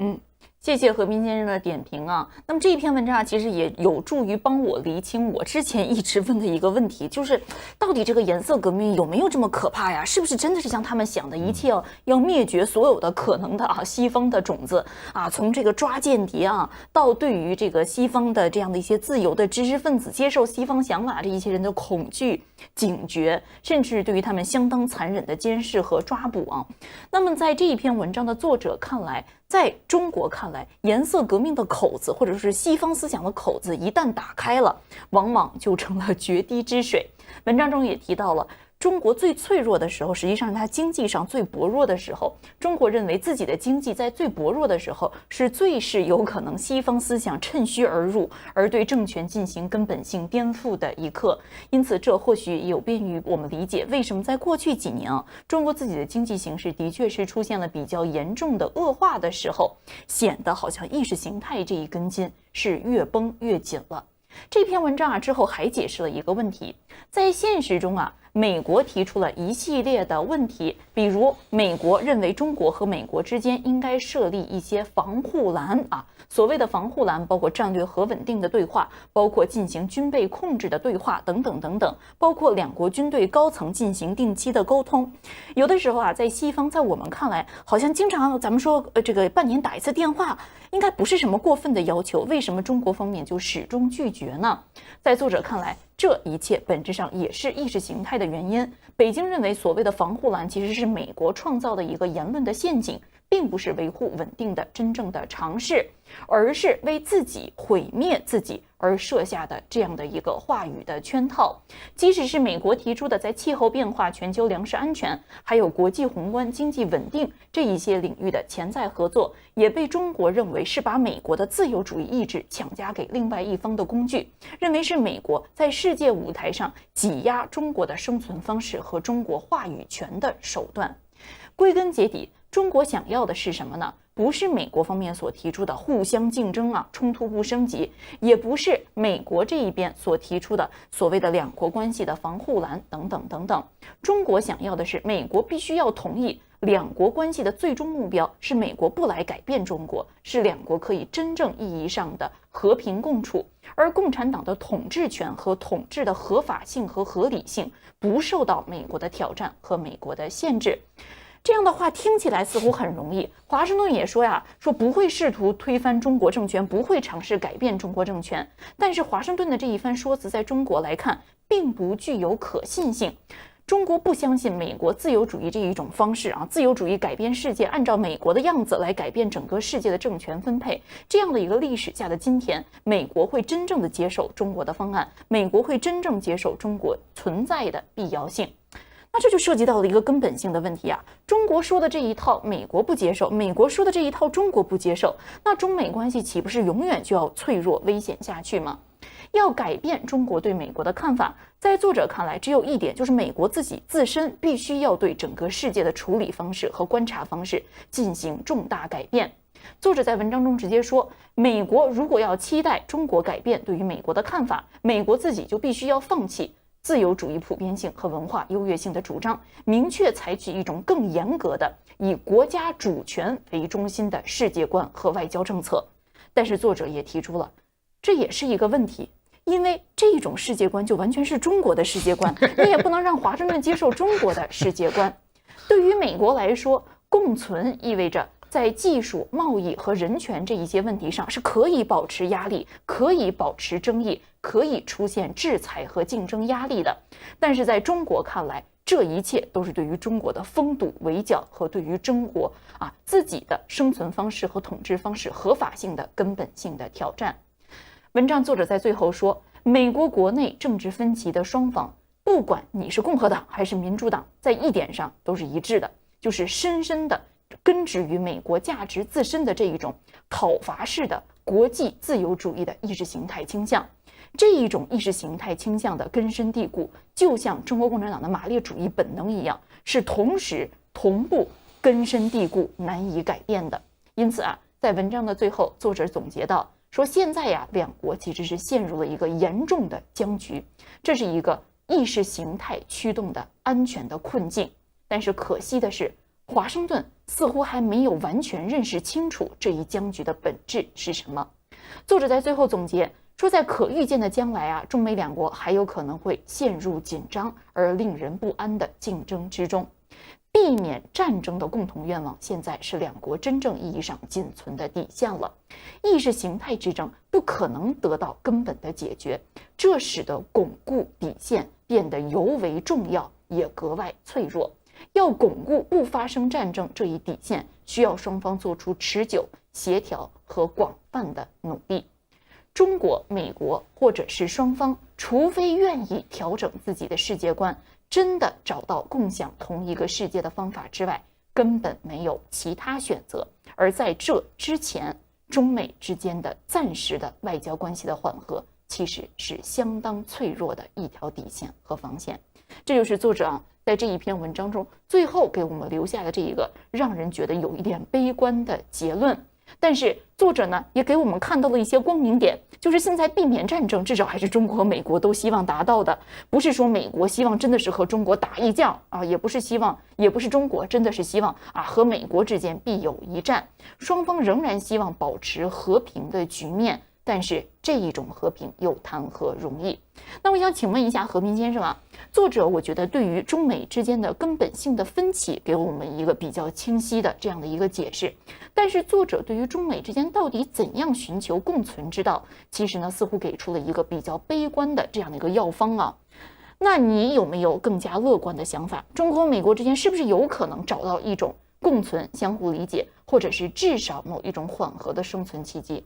谢谢和平先生的点评那么这一篇文章其实也有助于帮我厘清我之前一直问的一个问题，就是到底这个颜色革命有没有这么可怕呀？是不是真的是像他们想的一切要灭绝所有的可能的西方的种子从这个抓间谍到对于这个西方的这样的一些自由的知识分子接受西方想法这一些人的恐惧、警觉，甚至对于他们相当残忍的监视和抓捕那么在这一篇文章的作者看来，在中国看来，颜色革命的口子或者是西方思想的口子一旦打开了，往往就成了决堤之水。文章中也提到了中国最脆弱的时候，实际上是它经济上最薄弱的时候。中国认为自己的经济在最薄弱的时候是有可能西方思想趁虚而入，而对政权进行根本性颠覆的一刻。因此这或许有便于我们理解为什么在过去几年中国自己的经济形势的确是出现了比较严重的恶化的时候，显得好像意识形态这一根筋是越绷越紧了。这篇文章之后还解释了一个问题，在现实中啊，美国提出了一系列的问题，比如美国认为中国和美国之间应该设立一些防护栏啊。所谓的防护栏包括战略核稳定的对话，包括进行军备控制的对话等等等等，包括两国军队高层进行定期的沟通。有的时候啊，在西方，在我们看来，好像经常咱们说这个半年打一次电话，应该不是什么过分的要求，为什么中国方面就始终拒绝呢？在作者看来，这一切本质上也是意识形态的原因。北京认为所谓的防护栏其实是美国创造的一个言论的陷阱，并不是维护稳定的真正的尝试，而是为自己毁灭自己而设下的这样的一个话语的圈套。即使是美国提出的在气候变化、全球粮食安全，还有国际宏观经济稳定这一些领域的潜在合作，也被中国认为是把美国的自由主义意志强加给另外一方的工具，认为是美国在世界舞台上挤压中国的生存方式和中国话语权的手段。归根结底，中国想要的是什么呢？不是美国方面所提出的互相竞争啊，冲突不升级，也不是美国这一边所提出的所谓的两国关系的防护栏等等等等。中国想要的是美国必须要同意两国关系的最终目标是美国不来改变中国，是两国可以真正意义上的和平共处，而共产党的统治权和统治的合法性和合理性不受到美国的挑战和美国的限制。这样的话听起来似乎很容易，华盛顿也说呀，说不会试图推翻中国政权，不会尝试改变中国政权。但是华盛顿的这一番说辞在中国来看并不具有可信性。中国不相信美国自由主义这一种方式啊，自由主义改变世界，按照美国的样子来改变整个世界的政权分配，这样的一个历史下的今天，美国会真正的接受中国的方案，美国会真正接受中国存在的必要性。那这就涉及到了一个根本性的问题啊，中国说的这一套美国不接受，美国说的这一套中国不接受，那中美关系岂不是永远就要脆弱危险下去吗？要改变中国对美国的看法，在作者看来只有一点，就是美国自身必须要对整个世界的处理方式和观察方式进行重大改变。作者在文章中直接说，美国如果要期待中国改变对于美国的看法，美国自己就必须要放弃自由主义普遍性和文化优越性的主张，明确采取一种更严格的以国家主权为中心的世界观和外交政策。但是作者也提出了，这也是一个问题，因为这一种世界观就完全是中国的世界观，你也不能让华盛顿接受中国的世界观。对于美国来说，共存意味着在技术、贸易和人权这一些问题上是可以保持压力，可以保持争议，可以出现制裁和竞争压力的。但是在中国看来，这一切都是对于中国的封堵围剿和对于中国自己的生存方式和统治方式合法性的根本性的挑战。文章作者在最后说，美国国内政治分歧的双方，不管你是共和党还是民主党，在一点上都是一致的，就是深深的根植于美国价值自身的这一种讨伐式的国际自由主义的意识形态倾向。这一种意识形态倾向的根深蒂固，就像中国共产党的马列主义本能一样，是同时同步根深蒂固难以改变的。因此在文章的最后，作者总结到说，现在两国其实是陷入了一个严重的僵局，这是一个意识形态驱动的安全的困境。但是可惜的是，华盛顿似乎还没有完全认识清楚这一僵局的本质是什么。作者在最后总结说，在可预见的将来中美两国还有可能会陷入紧张而令人不安的竞争之中。避免战争的共同愿望，现在是两国真正意义上仅存的底线了。意识形态之争不可能得到根本的解决，这使得巩固底线变得尤为重要，也格外脆弱。要巩固不发生战争这一底线，需要双方做出持久、协调和广泛的努力。中国、美国或者是双方，除非愿意调整自己的世界观，真的找到共享同一个世界的方法之外，根本没有其他选择。而在这之前，中美之间的暂时的外交关系的缓和，其实是相当脆弱的一条底线和防线。这就是作者在这一篇文章中最后给我们留下的这一个让人觉得有一点悲观的结论。但是作者呢也给我们看到了一些光明点，就是现在避免战争，至少还是中国和美国都希望达到的，不是说美国希望真的是和中国打一架啊，也不是中国真的是希望啊和美国之间必有一战，双方仍然希望保持和平的局面。但是这一种和平又谈何容易？那我想请问一下和平先生啊，作者我觉得对于中美之间的根本性的分歧给我们一个比较清晰的这样的一个解释，但是作者对于中美之间到底怎样寻求共存之道，其实呢似乎给出了一个比较悲观的这样的一个药方啊。那你有没有更加乐观的想法？中国和美国之间是不是有可能找到一种共存、相互理解，或者是至少某一种缓和的生存契机？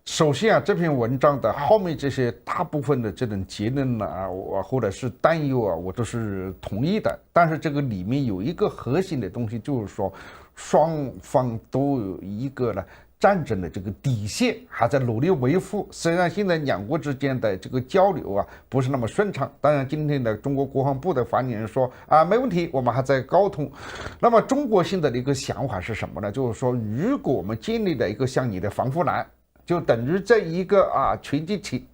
首先啊，这篇文章的后面这些大部分的这种结论啊，或者是担忧啊，我都是同意的。但是这个里面有一个核心的东西，就是说双方都有一个呢战争的这个底线还在努力维护。虽然现在两国之间的这个交流啊不是那么顺畅，当然今天的中国国防部的发言人说啊没问题，我们还在沟通。那么中国现在的一个想法是什么呢？就是说，如果我们建立了一个像你的防护栏，就等于在一个拳击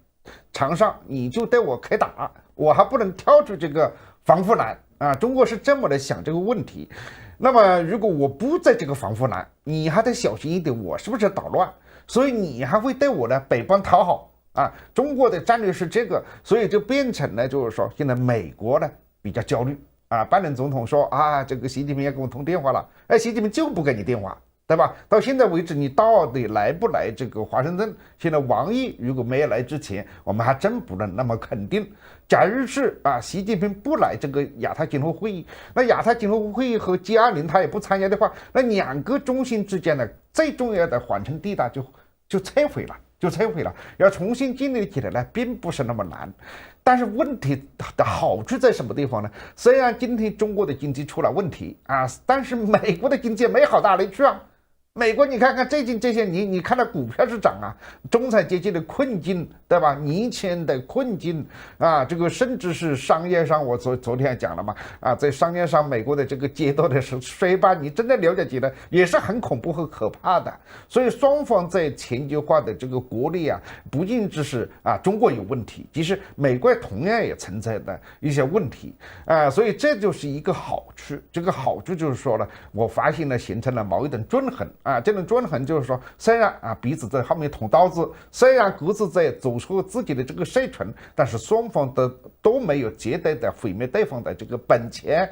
场上，你就对我开打，我还不能跳出这个防护栏啊。中国是这么来想这个问题。那么如果我不在这个防护栏，你还得小心一点，我是不是捣乱？所以你还会对我呢北方讨好啊。中国的战略是这个，所以就变成了就是说，现在美国呢比较焦虑啊。拜登总统说啊，这个习近平要跟我通电话了，习近平就不给你电话。对吧？到现在为止，你到底来不来这个华盛顿？现在王毅如果没有来之前，我们还真不能那么肯定。假如是习近平不来这个亚太经合会议，那亚太经合会议和 G20他也不参加的话，那两个中心之间的最重要的缓冲地带就摧毁了，要重新建立起来呢，并不是那么难。但是问题的好处在什么地方呢？虽然今天中国的经济出了问题但是美国的经济没好到哪里去啊。美国你看看最近这些年，你看到股票是涨中产阶级的困境，对吧？年轻人的困境这个甚至是商业上，我昨天讲了嘛在商业上美国的这个阶段的衰败，你真的了解起来也是很恐怖和可怕的。所以双方在全球化的这个国力不仅只是中国有问题，其实美国同样也存在的一些问题所以这就是一个好处。这个好处就是说呢，我发现呢形成了某一种均衡这种均衡就是说，虽然彼此在后面捅刀子，虽然各自在走出自己的这个社群，但是双方都没有绝对的毁灭对方的这个本钱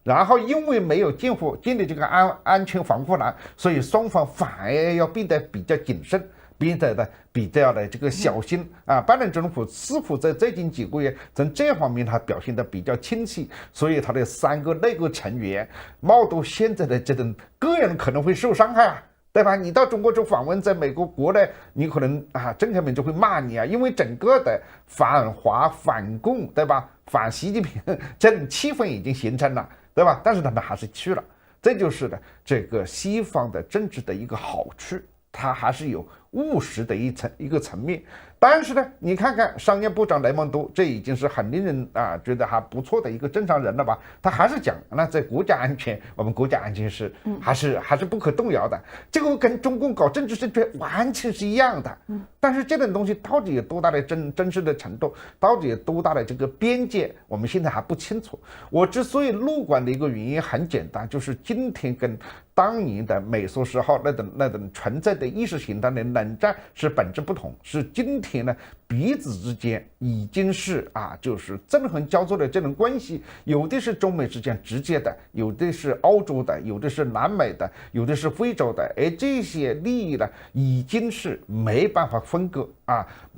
然后因为没有建立这个安全防护栏，所以双方反而要变得比较谨慎，变得的比较的这个小心拜登政府似乎在最近几个月从这方面他表现得比较清晰，所以他的3个内阁成员冒到现在的这种个人可能会受伤害对吧？你到中国去访问，在美国国内，你可能政客们就会骂你因为整个的反华反共，对吧？反习近平这种气氛已经形成了，对吧？但是他们还是去了，这就是的这个西方的政治的一个好处，它还是有务实的一个层面。但是呢，你看看商业部长雷蒙多，这已经是很令人觉得还不错的一个正常人了吧？他还是讲那在国家安全，我们国家安全是还是不可动摇的。这个跟中共搞政治正确完全是一样的。但是这种东西到底有多大的真实的程度，到底有多大的这个边界，我们现在还不清楚。我之所以乐观的一个原因很简单，就是今天跟当年的美苏时候那种存在的意识形态的冷战是本质不同，是今天呢彼此之间已经是就是纵横交错的这种关系，有的是中美之间直接的，有的是欧洲的，有的是南美的，有的是非洲的，而这些利益呢已经是没办法分割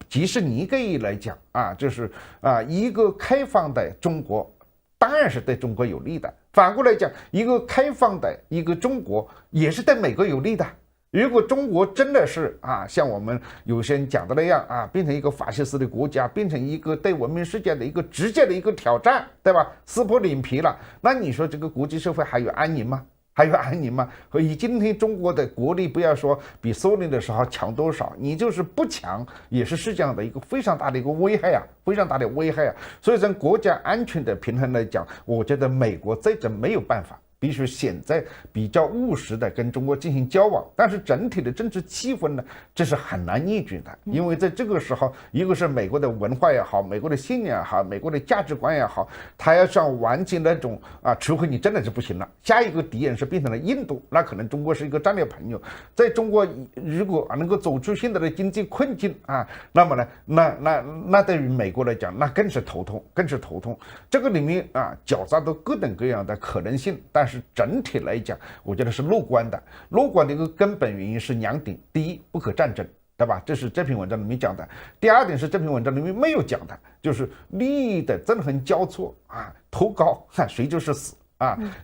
即使你可以来讲就是一个开放的中国当然是对中国有利的，反过来讲，一个开放的一个中国也是对美国有利的。如果中国真的是像我们有些人讲的那样变成一个法西斯的国家，变成一个对文明世界的一个直接的一个挑战，对吧？撕破脸皮了，那你说这个国际社会还有安宁吗？以今天中国的国力，不要说比苏联的时候强多少，你就是不强，也是世界上的一个非常大的一个危害非常大的危害所以从国家安全的平衡来讲，我觉得美国这种没有办法必须现在比较务实的跟中国进行交往，但是整体的政治气氛呢，这是很难逆转的，因为在这个时候，一个是美国的文化也好，美国的信仰也好，美国的价值观也好，它要想完全那种除非你真的是不行了，下一个敌人是变成了印度，那可能中国是一个战略朋友，在中国如果能够走出现在的经济困境那么呢，那对于美国来讲，那更是头痛，这个里面搅杂到各种各样的可能性，但是整体来讲，我觉得是乐观的。乐观的一个根本原因是两点：第一，不可战争，对吧？这是这篇文章里面讲的。第二点是这篇文章里面没有讲的，就是利益的纵横交错头高谁就是死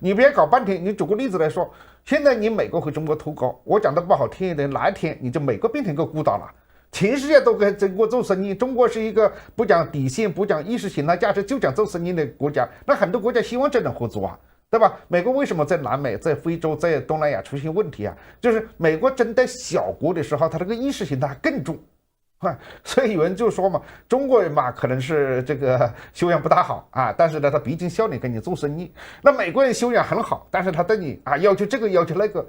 你别搞半天。你举个例子来说，现在你美国和中国头高，我讲的不好听一点，哪一天你就美国变成一个孤岛了？全世界都跟中国做生意，中国是一个不讲底线、不讲意识形态价值，就讲做生意的国家。那很多国家希望这种合作对吧？美国为什么在南美、在非洲、在东南亚出现问题就是美国针对小国的时候，它这个意识形态更重。所以有人就说嘛，中国人嘛可能是这个修养不大好但是呢他毕竟笑脸跟你做生意。那美国人修养很好，但是他对你要求这个要求那个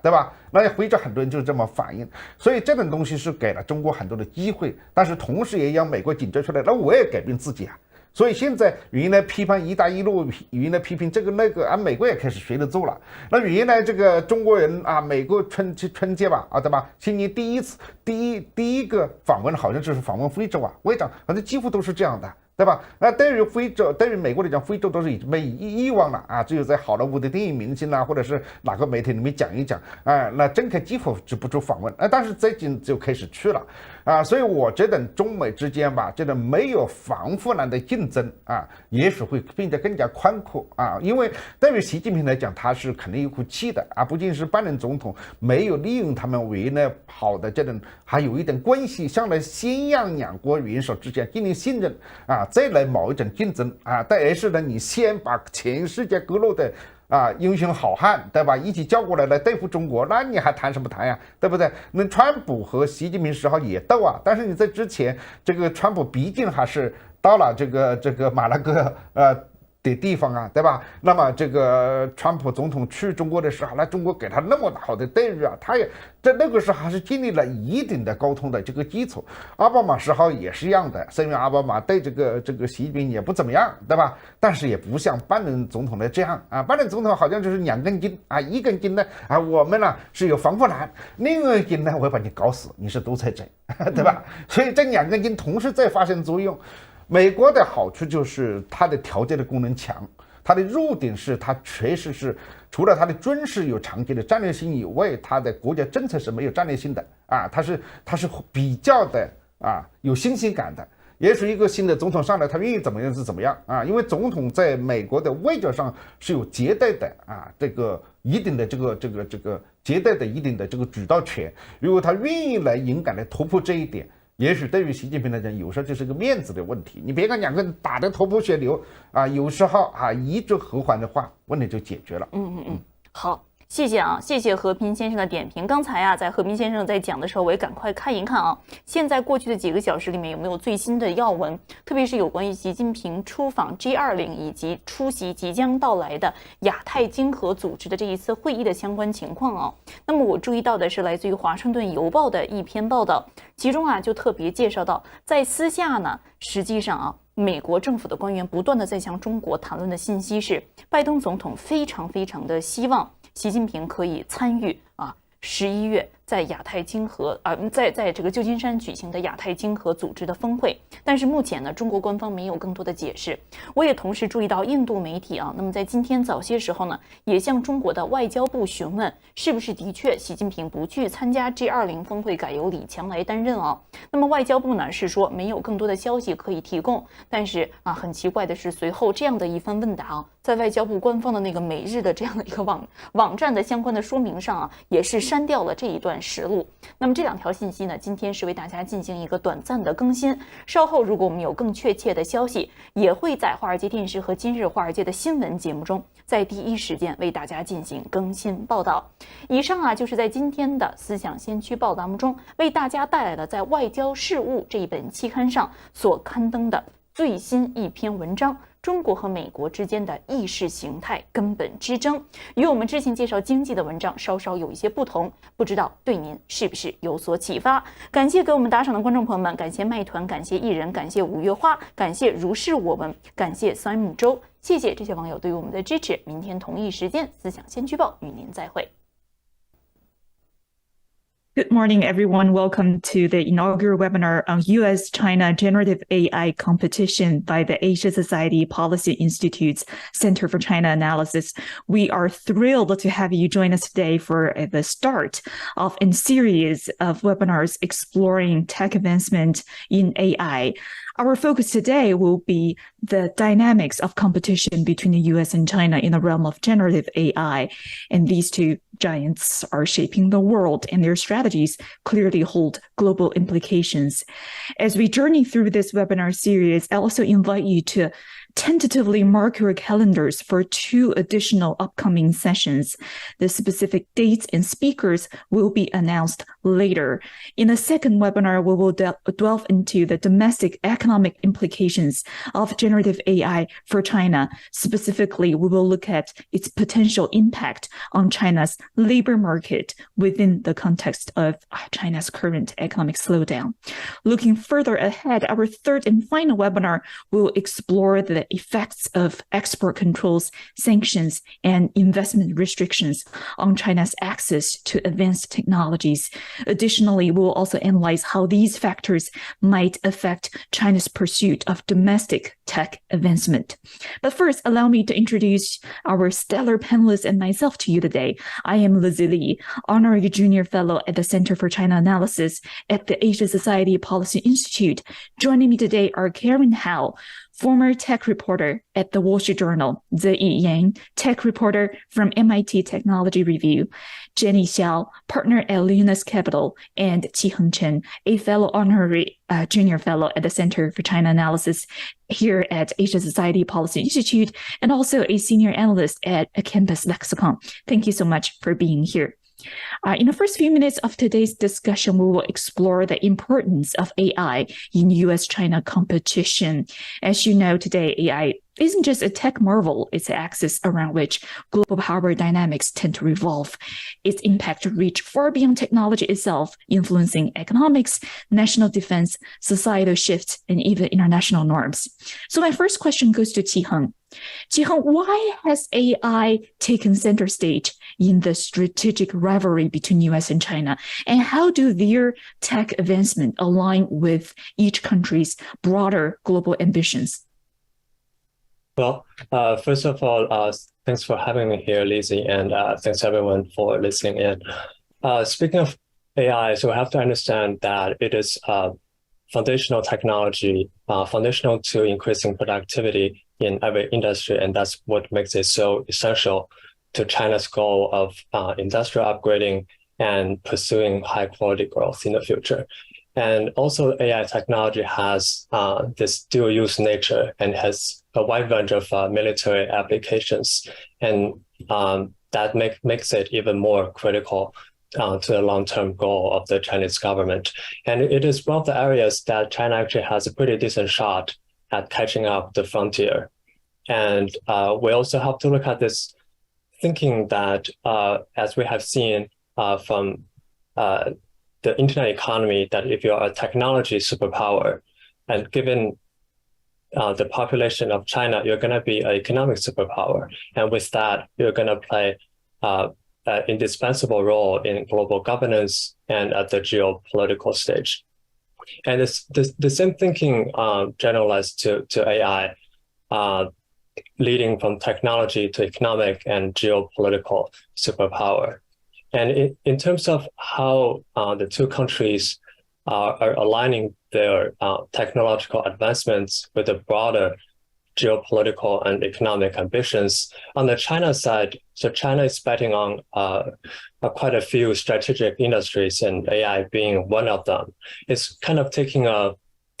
对吧？那非洲很多人就是这么反应。所以这种东西是给了中国很多的机会，但是同时也让美国警觉出来，那我也改变自己所以现在原来批判一带一路，原来批评这个那个美国也开始学着做了。那原来这个中国人美国春节吧对吧？新年第一个访问好像就是访问非洲我也讲，反正几乎都是这样的。对吧？那对于非洲，对于美国来讲，非洲都是已经被遗忘了只有在好莱坞的电影明星或者是哪个媒体里面讲一讲那政客几乎止不住访问但是最近就开始去了所以我觉得中美之间吧，这个没有防护栏的竞争也许会变得更加宽阔因为对于习近平来讲，他是肯定有口气的不仅是拜登总统没有利用他们原来好的这种，还有一点关系，向来先让两国元首之间建立信任再来某一种竞争但是呢，你先把全世界各路的英雄好汉对吧，一起叫过来对付中国，那你还谈什么谈对不对？那川普和习近平时候也斗但是你在之前，这个川普毕竟还是到了这个马拉戈的地方对吧？那么这个川普总统去中国的时候，那中国给他那么好的待遇他也在那个时候还是建立了一定的沟通的这个基础。奥巴马时候也是一样的，虽然奥巴马对这个习近平也不怎么样，对吧？但是也不像拜登总统的这样拜登总统好像就是两根筋一根筋呢我们呢是有防护栏，另外一根呢我会把你搞死，你是独裁者对吧？所以这两根筋同时在发生作用。美国的好处就是它的调节的功能强，它的弱点是它确实是除了它的军事有长期的战略性以外，它的国家政策是没有战略性的它是比较的有新鲜感的。也许一个新的总统上来，他愿意怎么样是怎么样因为总统在美国的外交上是有绝对的这个一定的这个绝对的一定的这个主导权。如果他愿意来勇敢的突破这一点，也许对于习近平来讲，有时候就是个面子的问题。你别看两个人打得头破血流有时候一句和缓的话，问题就解决了。好。谢谢谢谢和平先生的点评。刚才在和平先生在讲的时候，我也赶快看一看现在过去的几个小时里面有没有最新的要闻，特别是有关于习近平出访 G20 以及出席即将到来的亚太经合组织的这一次会议的相关情况那么我注意到的是来自于华盛顿邮报的一篇报道，其中就特别介绍到，在私下呢，实际上美国政府的官员不断的在向中国谈论的信息是，拜登总统非常的希望习近平可以参与11月在亚太经合在这个旧金山举行的亚太经合组织的峰会，但是目前呢，中国官方没有更多的解释。我也同时注意到印度媒体那么在今天早些时候呢，也向中国的外交部询问，是不是的确习近平不去参加 G20 峰会，改由李强来担任那么外交部呢是说没有更多的消息可以提供，但是很奇怪的是，随后这样的一番问答在外交部官方的那个每日的这样的一个网站的相关的说明上也是删掉了这一段实录。那么这两条信息呢，今天是为大家进行一个短暂的更新，稍后如果我们有更确切的消息，也会在华尔街电视和今日华尔街的新闻节目中，在第一时间为大家进行更新报道。以上就是在今天的思想先驱报栏目中为大家带来了在外交事务这一本期刊上所刊登的最新一篇文章，中国和美国之间的意识形态根本之争，与我们之前介绍经济的文章稍稍有一些不同，不知道对您是不是有所启发？感谢给我们打赏的观众朋友们，感谢麦团，感谢艺人，感谢五月花，感谢如是我们，感谢Simon周，谢谢这些网友对于我们的支持。明天同一时间，思想先驱报与您再会。Good morning, everyone. Welcome to the inaugural webinar on U.S.-China Generative AI Competition by the Asia Society Policy Institute's Center for China Analysis. We are thrilled to have you join us today for the start of a series of webinars exploring tech advancement in AI. Our focus today will be the dynamics of competition between the US and China in the realm of generative AI. And these two giants are shaping the world, and their strategies clearly hold global implications. As we journey through this webinar series, I also invite you to tentatively mark your calendars for 2 additional upcoming sessions. The specific dates and speakers will be announced later. In the second webinar, we will delve into the domestic economic implications of generative AI for China. Specifically, we will look at its potential impact on China's labor market within the context of China's current economic slowdown. Looking further ahead, our third and final webinar will explore the effects of export controls, sanctions, and investment restrictions on China's access to advanced technologies. Additionally, we will also analyze how these factors might affect China's pursuit of domestic tech advancement. But first, allow me to introduce our stellar panelists and myself to you today. I am Lizzie Lee, Honorary Junior Fellow at the Center for China Analysis at the Asia Society Policy Institute. Joining me today are Karen Hao, former tech reporter at the Wall Street Journal, Ziyi Yang, tech reporter from MIT Technology Review, Jenny Xiao, partner at Linus Capital, and Qiheng Chen, a fellow honorary junior fellow at the Center for China Analysis here at Asia Society Policy Institute, and also a senior analyst at Campus Lexicon. Thank you so much for being here. In the first few minutes of today's discussion, we will explore the importance of AI in U.S.-China competition. As you know, today, AI isn't just a tech marvel, it's an axis around which global power dynamics tend to revolve. Its impact reach far beyond technology itself, influencing economics, national defense, societal shifts, and even international norms. So my first question goes to Qiheng. Qiheng, why has AI taken center stage in the strategic rivalry between US and China? And how do their tech advancement align with each country's broader global ambitions? Well, first of all, thanks for having me here, Lizzie, and thanks everyone for listening in. Speaking of AI, so we have to understand that it is foundational technology, foundational to increasing productivity in every industry, and that's what makes it so essential to China's goal of industrial upgrading and pursuing high quality growth in the future. And also AI technology has this dual use nature and has a wide range of military applications. And that makes it even more critical to the long-term goal of the Chinese government. And it is one of the areas that China actually has a pretty decent shot at catching up the frontier. And we also have to look at this thinking that, as we have seen from the internet economy, that if you're a technology superpower, and given the population of China, you're going to be an economic superpower. And with that, you're going to play an indispensable role in global governance and at the geopolitical stage. And the same thinking generalized to AI, leading from technology to economic and geopolitical superpower. And in terms of how the two countries are aligning their technological advancements with the broader geopolitical and economic ambitions, on the China side, so China is betting on quite a few strategic industries, and AI being one of them. It's kind of taking a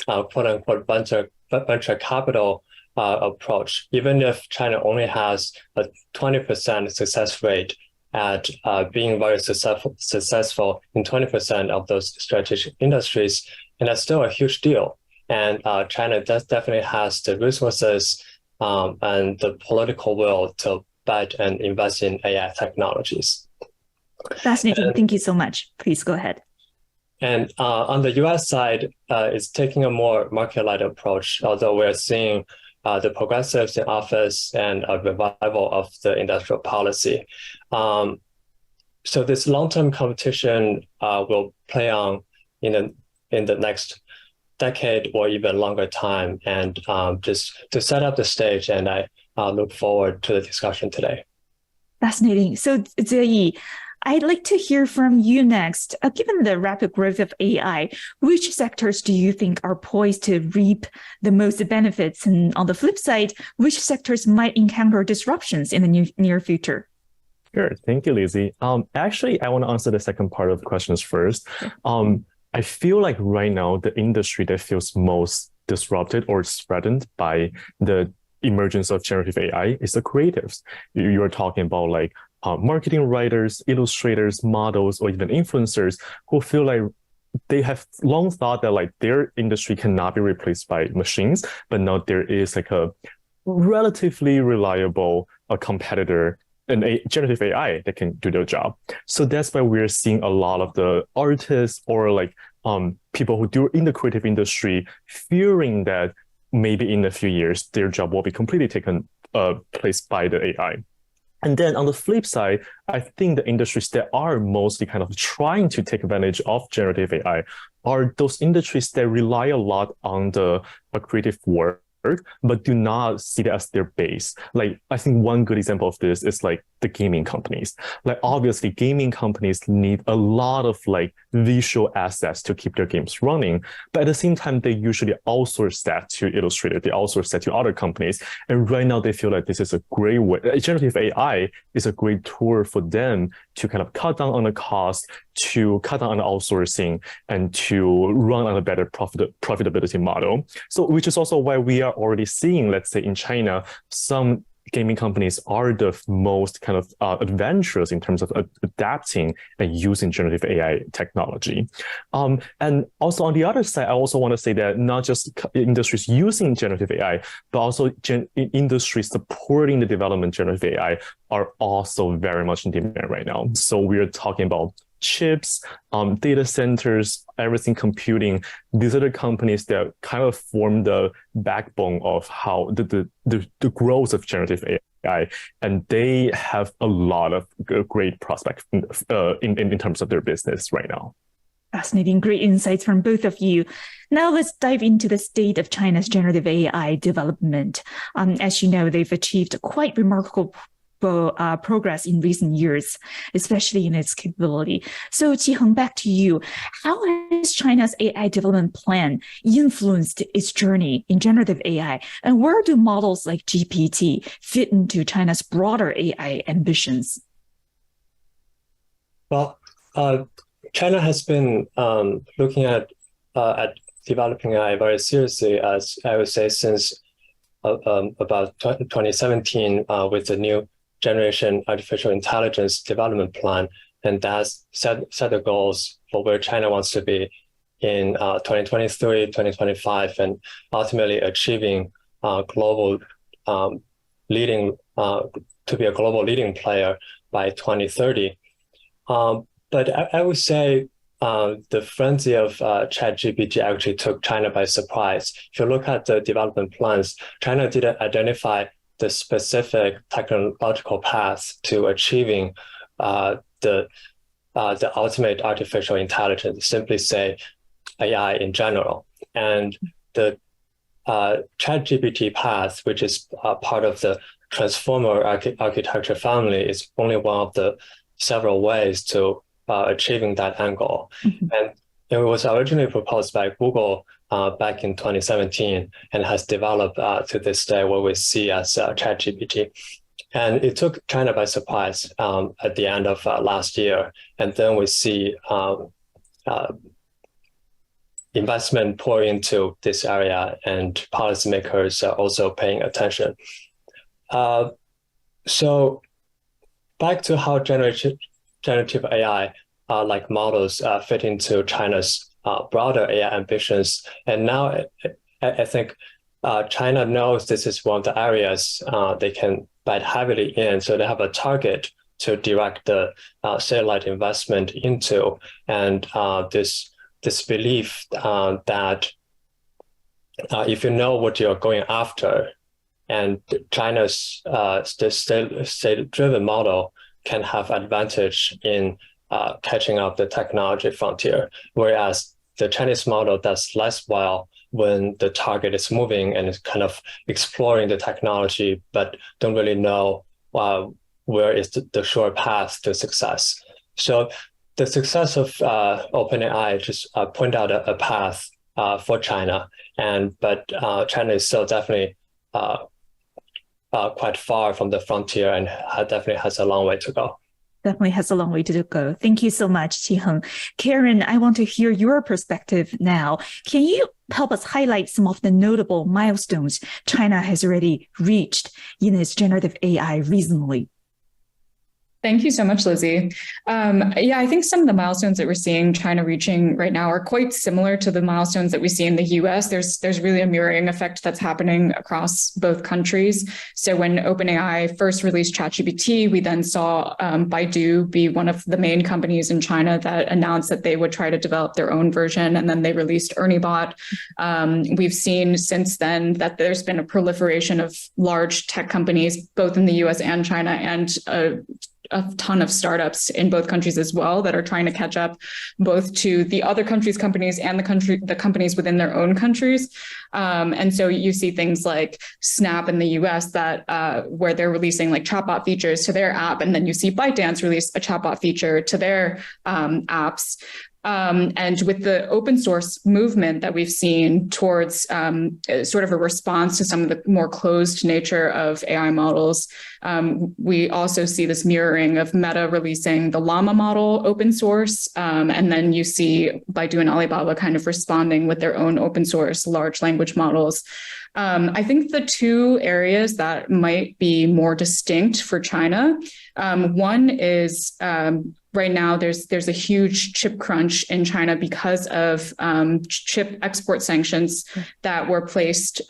quote-unquote venture capital approach. Even if China only has a 20% success rate at being very successful in 20% of those strategic industries, and that's still a huge deal. And China definitely has the resources and the political will to bet and invest in AI technologies. Fascinating. Thank you so much. Please go ahead. And on the US side, it's taking a more market-led approach, although we're seeing the progressives in office and a revival of the industrial policy. So this long-term competition will play on in the next decade or even longer time. And just to set up the stage, and I look forward to the discussion today. Fascinating. So, Zhe, I'd like to hear from you next. Given the rapid growth of AI, which sectors do you think are poised to reap the most benefits? And on the flip side, which sectors might encounter disruptions in the near future? Sure. Thank you, Lizzie. Actually, I want to answer the second part of the questions first. I feel like right now, the industry that feels most disrupted or threatened by the emergence of generative AI is the creatives. You're talking about like marketing writers, illustrators, models, or even influencers who feel like they have long thought that like their industry cannot be replaced by machines, but now there is like a relatively reliable competitor, a generative AI that can do their job. So that's why we're seeing a lot of the artists or like people who do in the creative industry fearing that maybe in a few years their job will be completely taken place by the AI. And then on the flip side, I think the industries that are mostly kind of trying to take advantage of generative AI are those industries that rely a lot on the creative work, but do not see that as their base. Like, I think one good example of this is like the gaming companies. Like, obviously, gaming companies need a lot of like visual assets to keep their games running. But at the same time, they usually outsource that to Illustrator. They outsource that to other companies. And right now, they feel like this is a great way. Generative AI is a great tool for them to kind of cut down on the cost, to cut down on the outsourcing, and to run on a better profitability model. So, which is also why we are already seeing, let's say in China, some gaming companies are the most kind of adventurous in terms of adapting and using generative AI technology. And also on the other side, I also want to say that not just industries using generative AI, but also industries supporting the development of generative AI are also very much in demand right now. So we're talking about chips, data centers, everything computing. These are the companies that kind of form the backbone of how the growth of generative AI, and they have a lot of great prospects in terms of their business right now. Fascinating, great insights from both of you. Now let's dive into the state of China's generative AI development. As you know, they've achieved quite remarkable progress in recent years, especially in its capability. So Qiheng, back to you. How has China's AI development plan influenced its journey in generative AI? And where do models like GPT fit into China's broader AI ambitions? Well, China has been looking at developing AI very seriously, as I would say, since about 2017 with the new generation artificial intelligence development plan, and that's set the goals for where China wants to be in 2023, 2025, and ultimately achieving global leading to be a global leading player by 2030. But I would say the frenzy of ChatGPT actually took China by surprise. If you look at the development plans, China didn't identify the specific technological path to achieving the ultimate artificial intelligence, simply say AI in general. And the ChatGPT path, which is part of the transformer architecture family, is only one of the several ways to achieving that angle. Mm-hmm. And it was originally proposed by Google back in 2017 and has developed to this day what we see as ChatGPT. And it took China by surprise at the end of last year. And then we see investment pour into this area, and policymakers are also paying attention. So back to how generative AI like models fit into China's broader AI ambitions. And now I think China knows this is one of the areas they can bet heavily in, so they have a target to direct the satellite investment into, and this belief that if you know what you're going after, and China's state-driven model can have advantage in catching up the technology frontier, whereas the Chinese model does less well when the target is moving and is kind of exploring the technology, but don't really know where is the short path to success. So the success of OpenAI just point out a path for China, but China is still definitely quite far from the frontier and definitely has a long way to go. Definitely has a long way to go. Thank you so much, Qiheng. Karen, I want to hear your perspective now. Can you help us highlight some of the notable milestones China has already reached in its generative AI recently? Thank you so much, Lizzie. I think some of the milestones that we're seeing China reaching right now are quite similar to the milestones that we see in the US. There's really a mirroring effect that's happening across both countries. So when OpenAI first released ChatGPT, we then saw Baidu be one of the main companies in China that announced that they would try to develop their own version, and then they released ErnieBot. We've seen since then that there's been a proliferation of large tech companies, both in the US and China, and a ton of startups in both countries as well that are trying to catch up both to the other countries' companies and the companies within their own countries. And so you see things like Snap in the US that where they're releasing like chatbot features to their app, and then you see ByteDance release a chatbot feature to their apps. And with the open source movement that we've seen towards sort of a response to some of the more closed nature of AI models, we also see this mirroring of Meta releasing the Llama model open source. And then you see Baidu and Alibaba kind of responding with their own open source large language models. I think the two areas that might be more distinct for China, one is right now there's a huge chip crunch in China because of chip export sanctions that were placed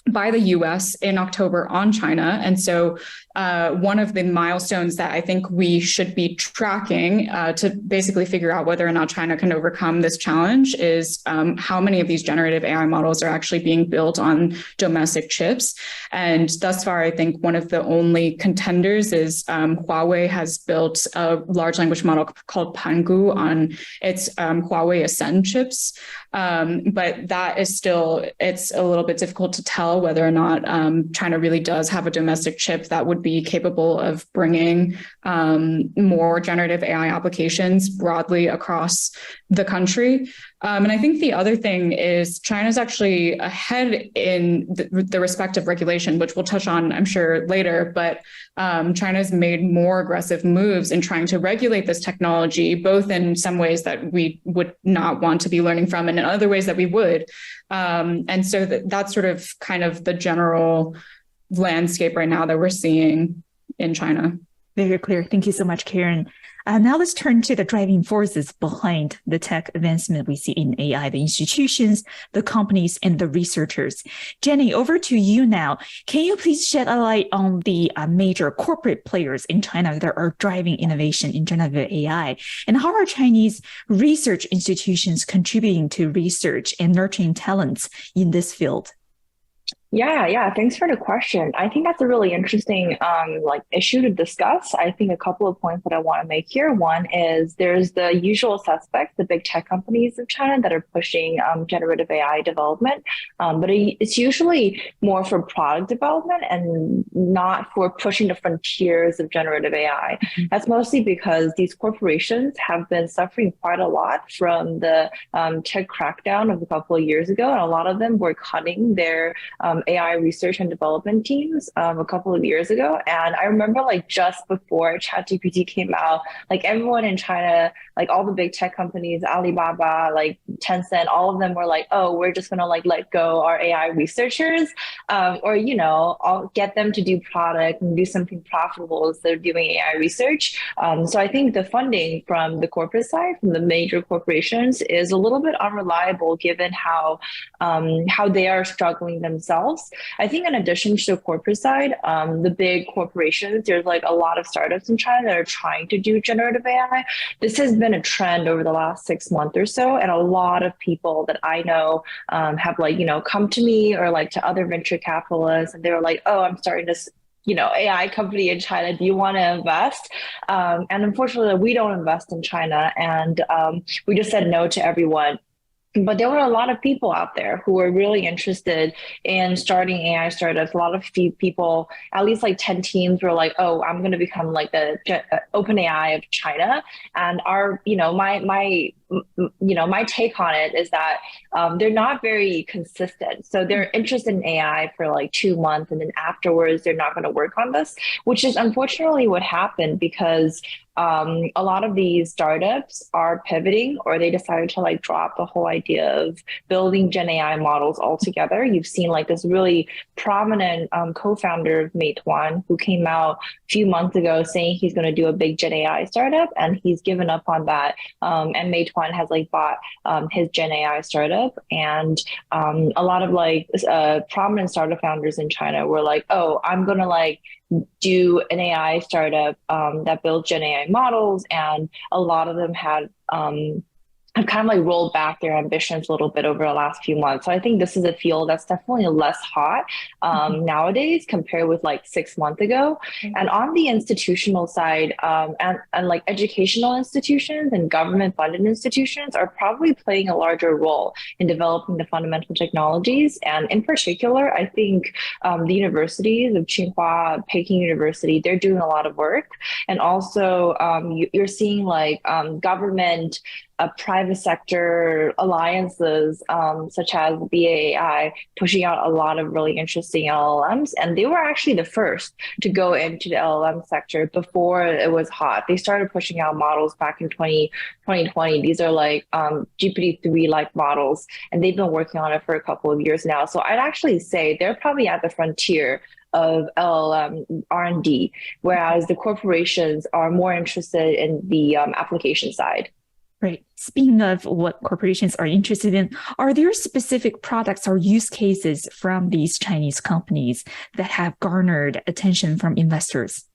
by the US in October on China. And so one of the milestones that I think we should be tracking to basically figure out whether or not China can overcome this challenge is how many of these generative AI models are actually being built on domestic chips. And thus far, I think one of the only contenders is Huawei has built a large language model called Pangu on its Huawei Ascend chips. But that is still, it's a little bit difficult to tell whether or not China really does have a domestic chip that would be capable of bringing more generative AI applications broadly across the country. And I think the other thing is China's actually ahead in the respect of regulation, which we'll touch on, I'm sure, later. But China's made more aggressive moves in trying to regulate this technology, both in some ways that we would not want to be learning from and in other ways that we would. And so that's sort of kind of the general landscape right now that we're seeing in China. Very clear. Thank you so much, Karen. Now let's turn to the driving forces behind the tech advancement we see in AI, the institutions, the companies, and the researchers. Jenny, over to you now. Can you please shed a light on the major corporate players in China that are driving innovation in generative AI? And how are Chinese research institutions contributing to research and nurturing talents in this field? Yeah. Thanks for the question. I think that's a really interesting issue to discuss. I think a couple of points that I want to make here. One is there's the usual suspects, the big tech companies of China that are pushing generative AI development, but it's usually more for product development and not for pushing the frontiers of generative AI. That's mostly because these corporations have been suffering quite a lot from the tech crackdown of a couple of years ago, and a lot of them were cutting their AI research and development teams a couple of years ago. And I remember like just before ChatGPT came out, like everyone in China, like all the big tech companies, Alibaba, like Tencent, all of them were like, oh, we're just gonna like let go our AI researchers, or I'll get them to do product and do something profitable instead of doing AI research. So I think the funding from the corporate side, from the major corporations, is a little bit unreliable given how they are struggling themselves. I think in addition to the corporate side, the big corporations, there's like a lot of startups in China that are trying to do generative AI. This has been a trend over the last 6 months or so, and a lot of people that I know have like come to me or like to other venture capitalists, and they were like, oh, I'm starting this AI company in China. Do you want to invest? And unfortunately, we don't invest in China, and we just said no to everyone. But there were a lot of people out there who were really interested in starting AI startups. A lot of people, at least like 10 teams, were like, "Oh, I'm going to become like the OpenAI of China." And my take on it is that they're not very consistent. So they're interested in AI for like 2 months, and then afterwards they're not going to work on this, which is unfortunately what happened because a lot of these startups are pivoting, or they decided to like drop the whole idea of building Gen AI models altogether. You've seen like this really prominent co-founder of Meituan who came out a few months ago saying he's going to do a big Gen AI startup, and he's given up on that. And Meituan has like bought his Gen AI startup, and a lot of like prominent startup founders in China were like, oh, I'm going to like do an AI startup that builds Gen AI models, and a lot of them have kind of like rolled back their ambitions a little bit over the last few months. So I think this is a field that's definitely less hot nowadays compared with like 6 months ago. And on the institutional side, and like educational institutions and government funded institutions are probably playing a larger role in developing the fundamental technologies. And in particular, I think the universities of Tsinghua, Peking University, they're doing a lot of work. And also you're seeing like government private sector alliances, such as BAI, pushing out a lot of really interesting LLMs. And they were actually the first to go into the LLM sector before it was hot. They started pushing out models back in 2020. These are like GPT-3-like models, and they've been working on it for a couple of years now. So I'd actually say they're probably at the frontier of LLM R&D, whereas the corporations are more interested in the application side. Right. Speaking of what corporations are interested in, are there specific products or use cases from these Chinese companies that have garnered attention from investors?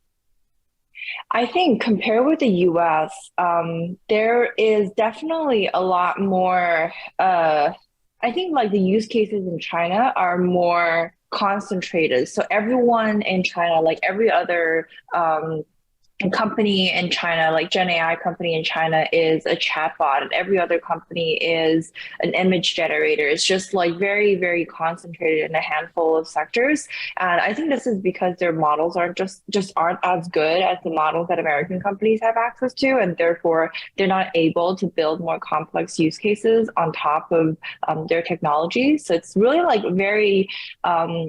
I think compared with the US, there is definitely a lot more, I think like the use cases in China are more concentrated. So everyone in China, like every other company in China, like Gen AI company in China, is a chatbot, and every other company is an image generator. It's just like very, very concentrated in a handful of sectors. And I think this is because their models aren't aren't as good as the models that American companies have access to, and therefore they're not able to build more complex use cases on top of their technology. So it's really like very,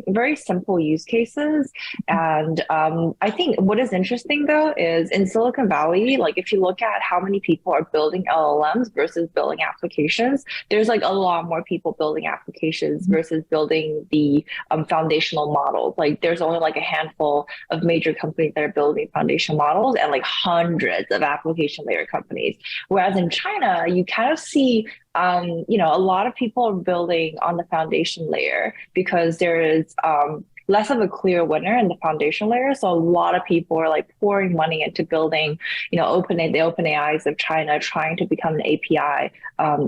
very simple use cases. And I think what is interesting though is in Silicon Valley, like if you look at how many people are building LLMs versus building applications, there's like a lot more people building applications versus building the foundational models. Like there's only like a handful of major companies that are building foundation models and like hundreds of application layer companies. Whereas in China, you kind of see a lot of people are building on the foundation layer because there is less of a clear winner in the foundation layer. So a lot of people are like pouring money into building, the OpenAIs of China, trying to become an API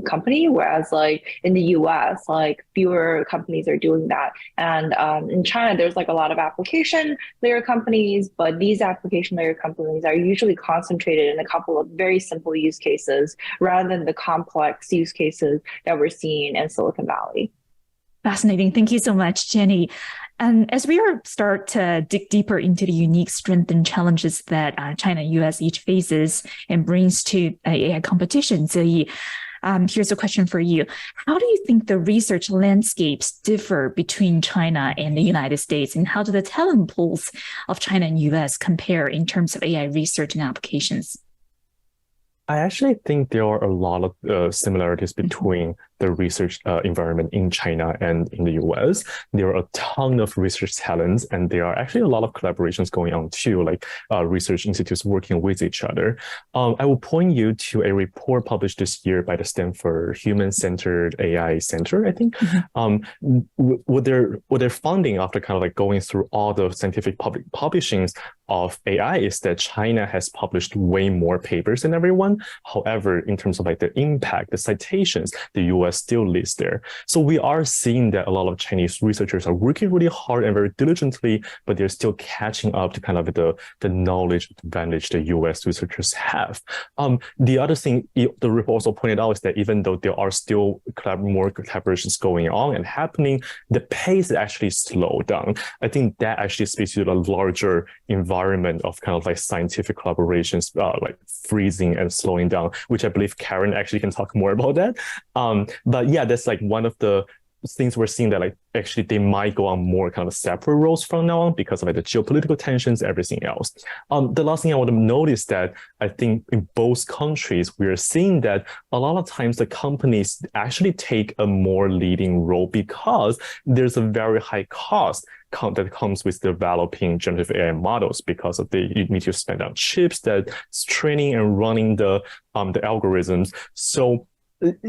company. Whereas like in the US, like fewer companies are doing that. And in China, there's like a lot of application layer companies, but these application layer companies are usually concentrated in a couple of very simple use cases rather than the complex use cases that we're seeing in Silicon Valley. Fascinating. Thank you so much, Jenny. And as we start to dig deeper into the unique strengths and challenges that China and US each faces and brings to AI competition, 所以 Here's a question for you. How do you think the research landscapes differ between China and the United States? And how do the talent pools of China and US compare in terms of AI research and applications? I actually think there are a lot of similarities between the research environment in China and in the US. There are a ton of research talents, and there are actually a lot of collaborations going on too, like research institutes working with each other. I will point you to a report published this year by the Stanford Human-Centered AI Center, I think. What they're finding after kind of like going through all the scientific publishings of AI is that China has published way more papers than everyone. However, in terms of like the impact, the citations, the US still leads there. So we are seeing that a lot of Chinese researchers are working really hard and very diligently, but they're still catching up to kind of the knowledge advantage the US researchers have. The other thing the report also pointed out is that even though there are still more collaborations going on and happening, the pace actually slowed down. I think that actually speaks to the larger environment of kind of like scientific collaborations, like freezing and slowing down, which I believe Karen actually can talk more about that. But yeah, that's like one of the things we're seeing, that like actually they might go on more kind of separate roles from now on because of like the geopolitical tensions, everything else. The last thing I want to notice that I think in both countries, we are seeing that a lot of times the companies actually take a more leading role because there's a very high cost that comes with developing generative AI models, because of you need to spend on chips that's training and running the algorithms. So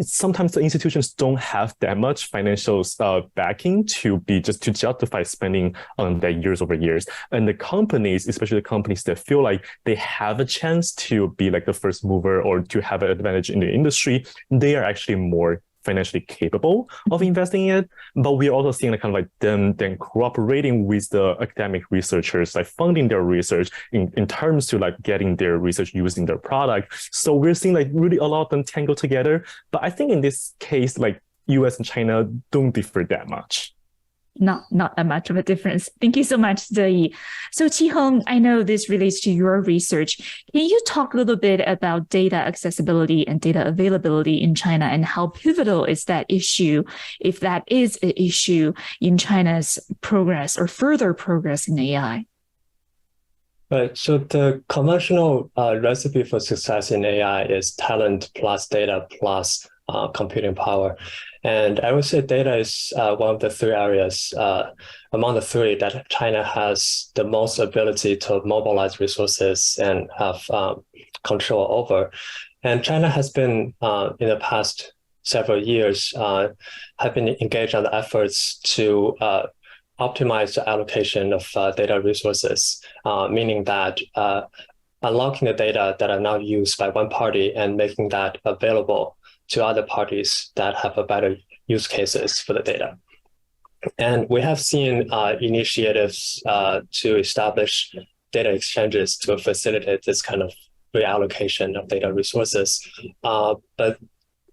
sometimes the institutions don't have that much financial backing to justify spending on that years over years. And the companies, especially the companies that feel like they have a chance to be like the first mover or to have an advantage in the industry, they are actually more financially capable of investing in it. But we're also seeing like kind of like them then cooperating with the academic researchers, like funding their research in terms to like getting their research using their product. So we're seeing like really a lot of them tangle together. But I think in this case, like US and China don't differ that much. Not that much of a difference. Thank you so much, Zeyi. So Qihong, I know this relates to your research. Can you talk a little bit about data accessibility and data availability in China, and how pivotal is that issue, if that is an issue in China's progress or further progress in AI? Right. So the conventional recipe for success in AI is talent plus data plus computing power. And I would say data is one of the three areas among the three that China has the most ability to mobilize resources and have control over. And China has been, in the past several years, have been engaged on the efforts to optimize the allocation of data resources, meaning that unlocking the data that are now used by one party and making that available to other parties that have a better use cases for the data. And we have seen initiatives to establish data exchanges to facilitate this kind of reallocation of data resources. But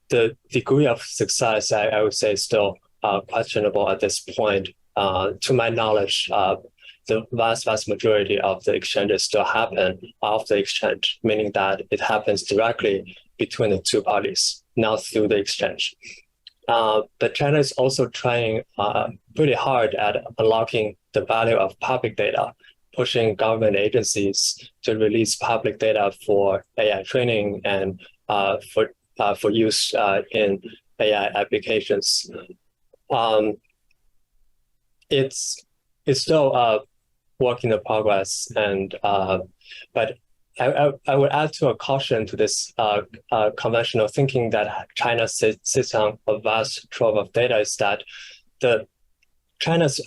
the degree of success, I would say, is still questionable at this point. To my knowledge, the vast majority of the exchanges still happen off the exchange, meaning that it happens directly between the two parties, not through the exchange. But China is also trying pretty hard at unlocking the value of public data, pushing government agencies to release public data for AI training and for use in AI applications. It's still a work in progress, and but I would add to a caution to this conventional thinking that China sits on a vast trove of data, is that China's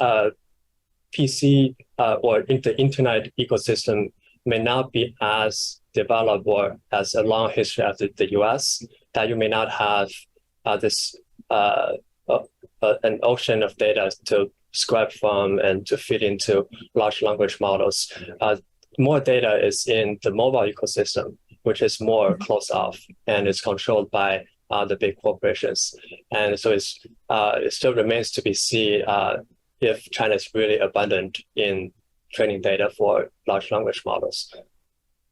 PC or the internet ecosystem may not be as developed or as a long history as the US, that you may not have this an ocean of data to scrap from and to fit into large language models. More data is in the mobile ecosystem, which is more closed off and is controlled by the big corporations. And so it still remains to be seen if China is really abundant in training data for large language models.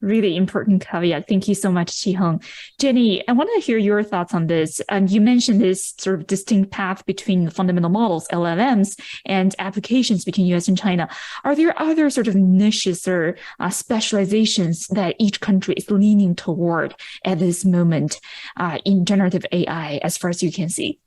Really important caveat. Thank you so much, Qiheng. Jenny, I want to hear your thoughts on this. You mentioned this sort of distinct path between fundamental models, LLMs, and applications between US and China. Are there other sort of niches or specializations that each country is leaning toward at this moment in generative AI, as far as you can see?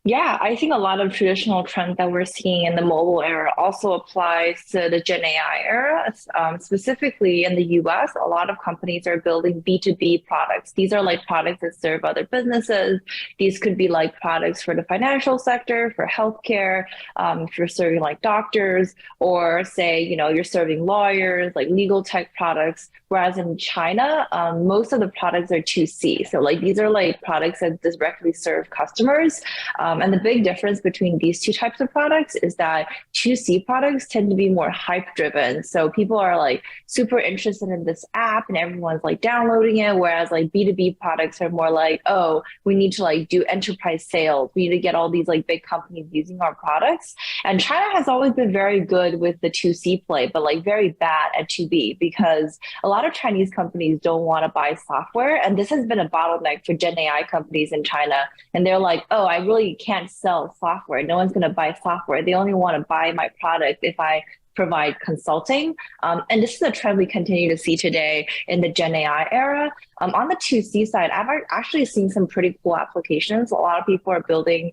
Yeah, I think a lot of traditional trends that we're seeing in the mobile era also applies to the Gen AI era. Specifically in the US, a lot of companies are building B2B products. These are like products that serve other businesses. These could be like products for the financial sector, for healthcare, if you're serving like doctors, or say, you're serving lawyers, like legal tech products. Whereas in China, most of the products are 2C. So like these are like products that directly serve customers. And the big difference between these two types of products is that 2C products tend to be more hype driven. So people are like super interested in this app and everyone's like downloading it. Whereas like B2B products are more like, oh, we need to like do enterprise sales. We need to get all these like big companies using our products. And China has always been very good with the 2C play, but like very bad at 2B, because a lot of Chinese companies don't want to buy software. And this has been a bottleneck for Gen AI companies in China. And they're like, oh, I really can't sell software. No one's going to buy software. They only want to buy my product if I provide consulting. And this is a trend we continue to see today in the Gen AI era. On the 2C side, I've actually seen some pretty cool applications. A lot of people are building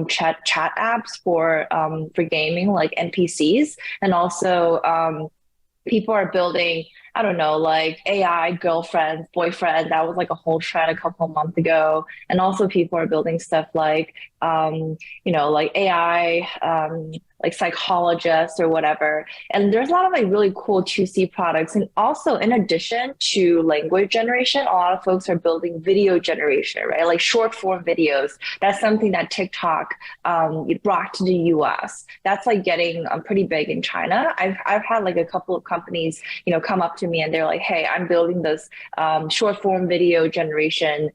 chat apps for gaming, like NPCs. And also people are building, I don't know, like AI girlfriends, boyfriends. That was like a whole trend a couple of months ago. And also people are building stuff like, like AI, like psychologists or whatever. And there's a lot of like really cool 2C products. And also in addition to language generation, a lot of folks are building video generation, right? Like short form videos. That's something that TikTok brought to the US. That's like getting pretty big in China. I've had like a couple of companies, come up to me and they're like, hey, I'm building this short form video generation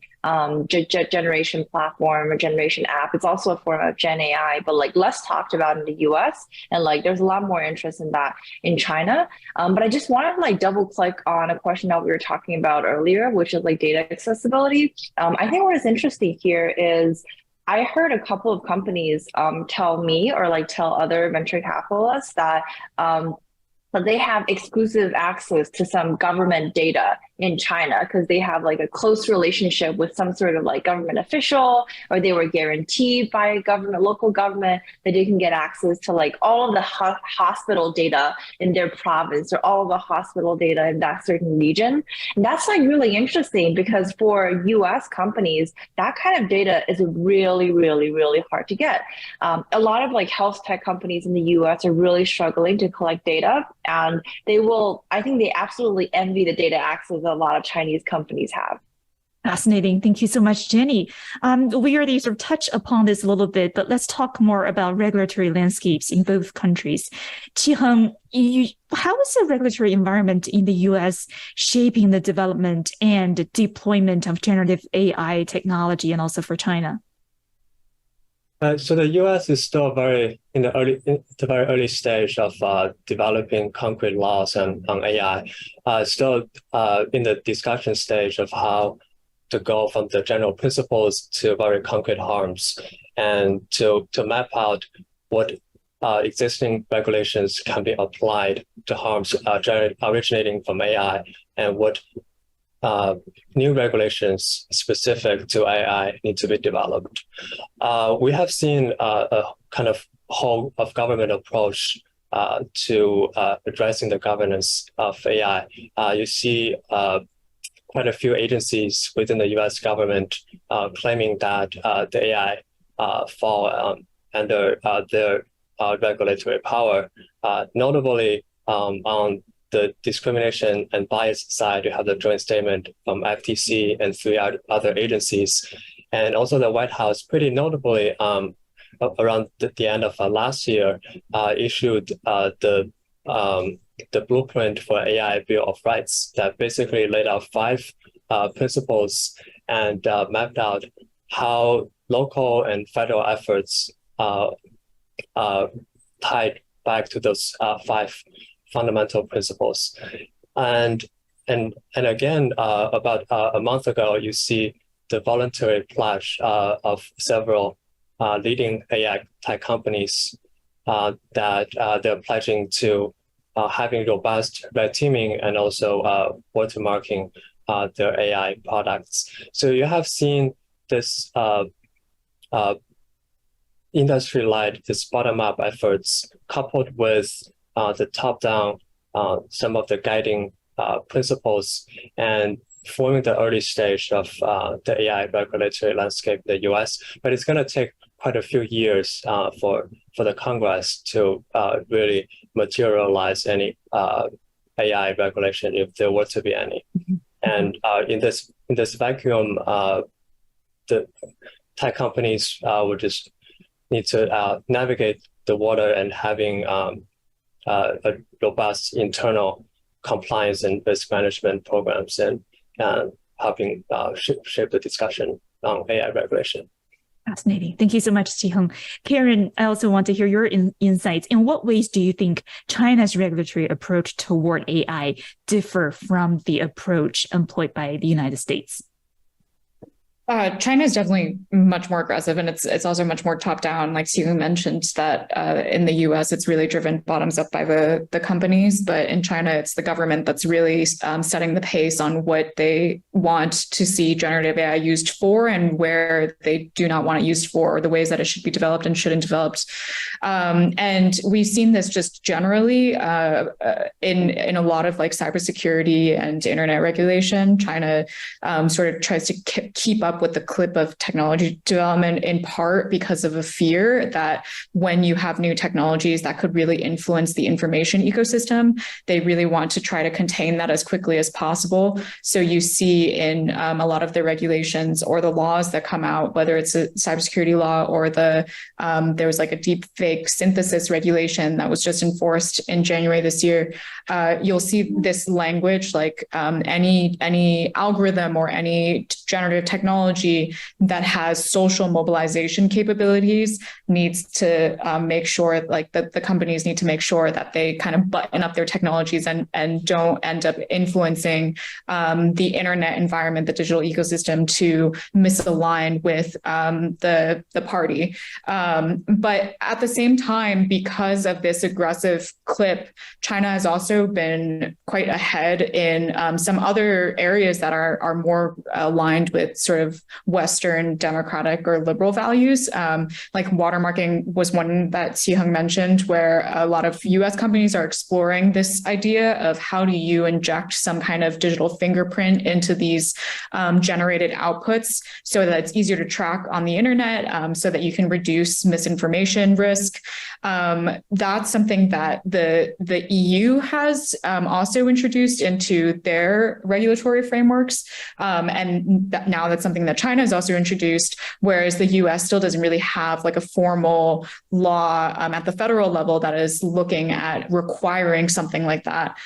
generation platform or generation app. It's also a form of Gen AI, but like less talked about in the US. And like there's a lot more interest in that in China. But I just wanted to like double click on a question that we were talking about earlier, which is like data accessibility. I think what is interesting here is I heard a couple of companies tell me or like tell other venture capitalists that they have exclusive access to some government data in China because they have like a close relationship with some sort of like government official, or they were guaranteed by local government that they can get access to like all of the hospital data in their province or all of the hospital data in that certain region. And that's like really interesting because for US companies, that kind of data is really, really, really hard to get. A lot of like health tech companies in the US are really struggling to collect data, and I think they absolutely envy the data access that a lot of Chinese companies have. Fascinating. Thank you so much, Jenny. We already sort of touched upon this a little bit, but let's talk more about regulatory landscapes in both countries. Qiheng, how is the regulatory environment in the US shaping the development and deployment of generative AI technology, and also for China? So the U.S. is still very very early stage of developing concrete laws on AI. Still in the discussion stage of how to go from the general principles to very concrete harms, and to map out what existing regulations can be applied to harms originating from AI, and what new regulations specific to AI need to be developed. We have seen a kind of whole of government approach to addressing the governance of AI. You see quite a few agencies within the US government claiming that the AI fall under their regulatory power. Notably, on the discrimination and bias side, you have the joint statement from FTC and 3 other agencies. And also the White House, pretty notably, around the end of last year, issued the blueprint for AI Bill of Rights that basically laid out 5 principles and mapped out how local and federal efforts tied back to those 5 fundamental principles. And again, about a month ago, you see the voluntary pledge of several leading AI tech companies that they're pledging to having robust red teaming and also watermarking their AI products. So you have seen this industry-led, this bottom-up efforts coupled with the top-down, some of the guiding principles and forming the early stage of the AI regulatory landscape in the US. But it's going to take quite a few years for the Congress to really materialize any AI regulation, if there were to be any. And in this vacuum, the tech companies would just need to navigate the water and having a robust internal compliance and risk management programs and helping shape the discussion on AI regulation. Fascinating. Thank you so much, Qiheng. Karen, I also want to hear your insights. In what ways do you think China's regulatory approach toward AI differ from the approach employed by the United States? China is definitely much more aggressive, and it's also much more top down. Like Qiheng mentioned, that in the U.S. it's really driven bottoms up by the companies, but in China it's the government that's really setting the pace on what they want to see generative AI used for and where they do not want it used for, or the ways that it should be developed and shouldn't developed. And we've seen this just generally in a lot of like cybersecurity and internet regulation. China sort of tries to keep up with the clip of technology development, in part because of a fear that when you have new technologies that could really influence the information ecosystem, they really want to try to contain that as quickly as possible. So you see in a lot of the regulations or the laws that come out, whether it's a cybersecurity law or there was like a deep fake synthesis regulation that was just enforced in January this year, you'll see this language like any algorithm or any generative technology that has social mobilization capabilities needs to make sure, like the companies need to make sure that they kind of button up their technologies and don't end up influencing the internet environment, the digital ecosystem, to misalign with the party. But at the same time, because of this aggressive clip, China has also been quite ahead in some other areas that are more aligned with sort of Western democratic or liberal values. Like watermarking was one that Qiheng mentioned, where a lot of US companies are exploring this idea of how do you inject some kind of digital fingerprint into these generated outputs so that it's easier to track on the internet, so that you can reduce misinformation risk. That's something that the EU has also introduced into their regulatory frameworks. And now that's something that China has also introduced, whereas the US still doesn't really have like a formal law at the federal level that is looking at requiring something like that.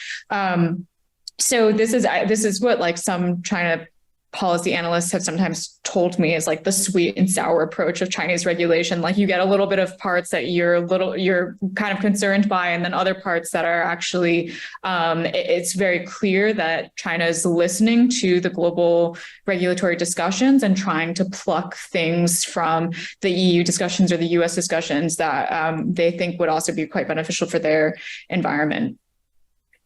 So this is what like some China policy analysts have sometimes told me is like the sweet and sour approach of Chinese regulation. Like you get a little bit of parts that you're kind of concerned by, and then other parts that are actually, it's very clear that China is listening to the global regulatory discussions and trying to pluck things from the EU discussions or the US discussions that they think would also be quite beneficial for their environment.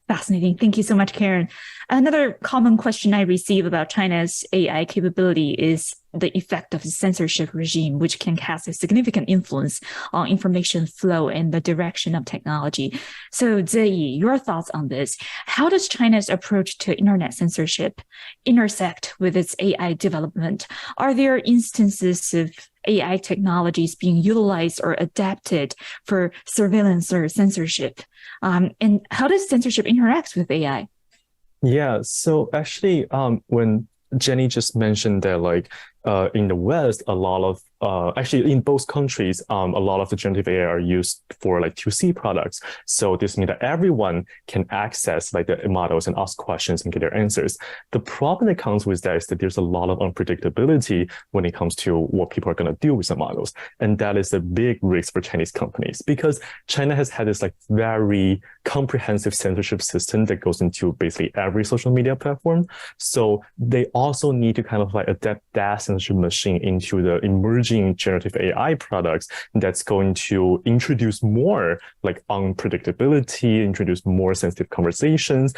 Fascinating. Thank you so much, Karen. Another common question I receive about China's AI capability is the effect of the censorship regime, which can cast a significant influence on information flow and the direction of technology. So, Ziyi, your thoughts on this? How does China's approach to internet censorship intersect with its AI development? Are there instances of AI technologies being utilized or adapted for surveillance or censorship? And how does censorship interact with AI? Yeah, so actually, when Jenny just mentioned that like in the West, a lot of actually in both countries, a lot of the generative AI are used for like 2C products. So this means that everyone can access like the models and ask questions and get their answers. The problem that comes with that is that there's a lot of unpredictability when it comes to what people are going to do with the models. And that is a big risk for Chinese companies because China has had this like very comprehensive censorship system that goes into basically every social media platform. So they also need to kind of like adapt that censorship machine into the emerging generative AI products that's going to introduce more like unpredictability, introduce more sensitive conversations.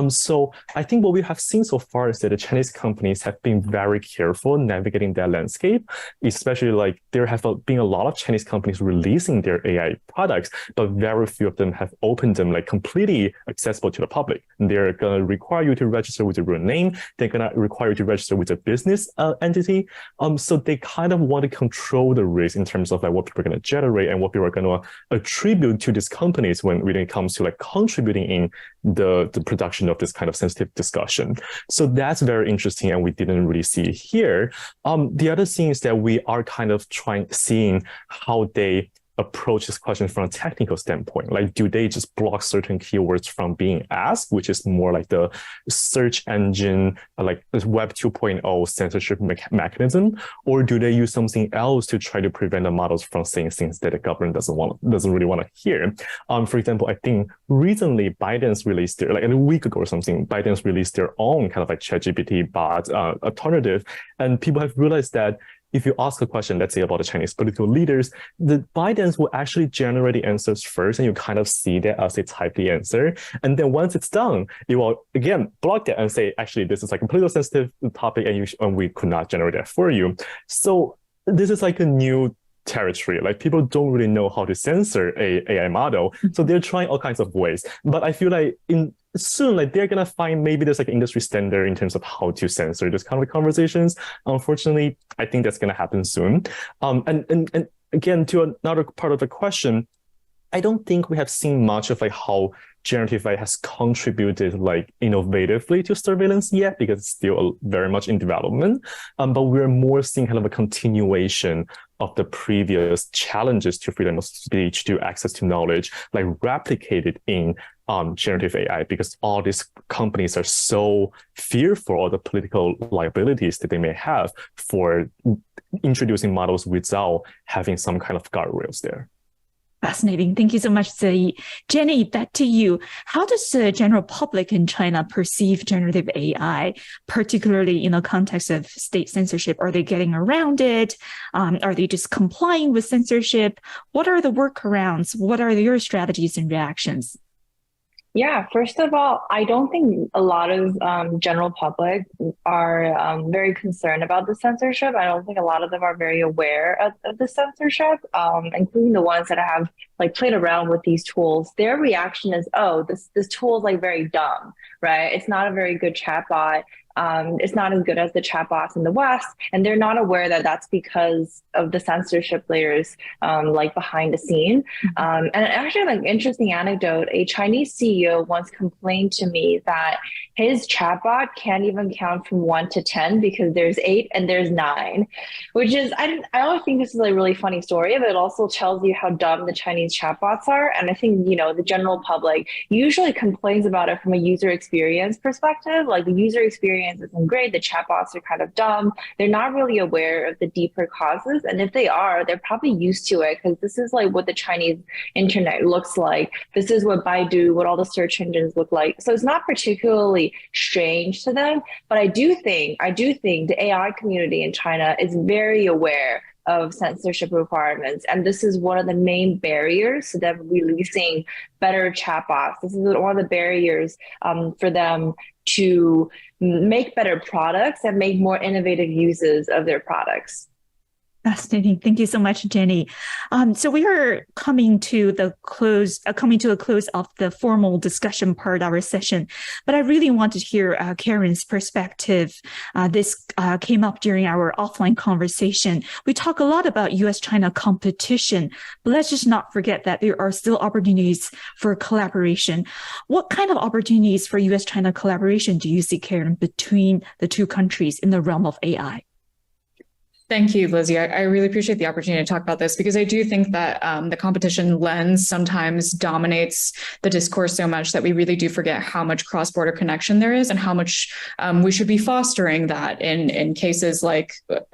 So I think what we have seen so far is that the Chinese companies have been very careful navigating that landscape, especially like there have been a lot of Chinese companies releasing their AI products, but very few of them have opened them like completely accessible to the public. They're going to require you to register with your real name. They're going to require you to register with a business entity. So they kind of want to control the risk in terms of like what people are going to generate and what people are going to attribute to these companies when it comes to like contributing in the production of this kind of sensitive discussion. So that's very interesting, and we didn't really see it here. The other thing is that we are kind of seeing how they approach this question from a technical standpoint. Like, do they just block certain keywords from being asked, which is more like the search engine, like this Web 2.0 censorship mechanism, or do they use something else to try to prevent the models from saying things that the government doesn't really want to hear? For example, I think recently Biden's released their, like a week ago or something, Biden's released their own kind of like ChatGPT bot alternative, and people have realized that if you ask a question, let's say about the Chinese political leaders, the Bidens will actually generate the answers first, and you kind of see that as they type the answer. And then once it's done, it will again block that and say, actually, this is like a politically sensitive topic, and we could not generate that for you. So this is like a new territory. Like, people don't really know how to censor a AI model, so they're trying all kinds of ways. But I feel like soon, like, they're gonna find maybe there's like an industry standard in terms of how to censor this kind of conversations. Unfortunately, I think that's gonna happen soon. And again, to another part of the question, I don't think we have seen much of like how generative AI has contributed like innovatively to surveillance yet, because it's still very much in development. But we're more seeing kind of a continuation of the previous challenges to freedom of speech, to access to knowledge, like replicated in generative AI, because all these companies are so fearful of the political liabilities that they may have for introducing models without having some kind of guardrails there. Fascinating. Thank you so much, Ziyi. Jenny, back to you. How does the general public in China perceive generative AI, particularly in the context of state censorship? Are they getting around it? Are they just complying with censorship? What are the workarounds? What are your strategies and reactions? Yeah, first of all, I don't think a lot of general public are very concerned about the censorship. I don't think a lot of them are very aware of the censorship, including the ones that have like played around with these tools. Their reaction is, oh, this tool is like very dumb, right? It's not a very good chatbot. It's not as good as the chatbots in the West, and they're not aware that that's because of the censorship layers, like behind the scene. And actually, like, interesting anecdote, a Chinese CEO once complained to me that his chatbot can't even count from 1 to 10 because there's 8 and there's 9, which is, I always think this is a really funny story, but it also tells you how dumb the Chinese chatbots are. And I think, you know, the general public usually complains about it from a user experience perspective. Like, the user experience isn't great, the chatbots are kind of dumb, they're not really aware of the deeper causes, and if they are, they're probably used to it, because this is like what the Chinese internet looks like, this is what Baidu, what all the search engines look like, so it's not particularly strange to them. But I do think the AI community in China is very aware of censorship requirements, and this is one of the main barriers to them releasing better chatbots. This is one of the barriers for them to make better products and make more innovative uses of their products. Fascinating. Thank you so much, Jenny. So we are coming to a close of the formal discussion part of our session, but I really want to hear Karen's perspective. This came up during our offline conversation. We talk a lot about U.S.-China competition, but let's just not forget that there are still opportunities for collaboration. What kind of opportunities for U.S.-China collaboration do you see, Karen, between the two countries in the realm of AI? Thank you, Lizzie. I really appreciate the opportunity to talk about this because I do think that the competition lens sometimes dominates the discourse so much that we really do forget how much cross-border connection there is and how much we should be fostering that in cases like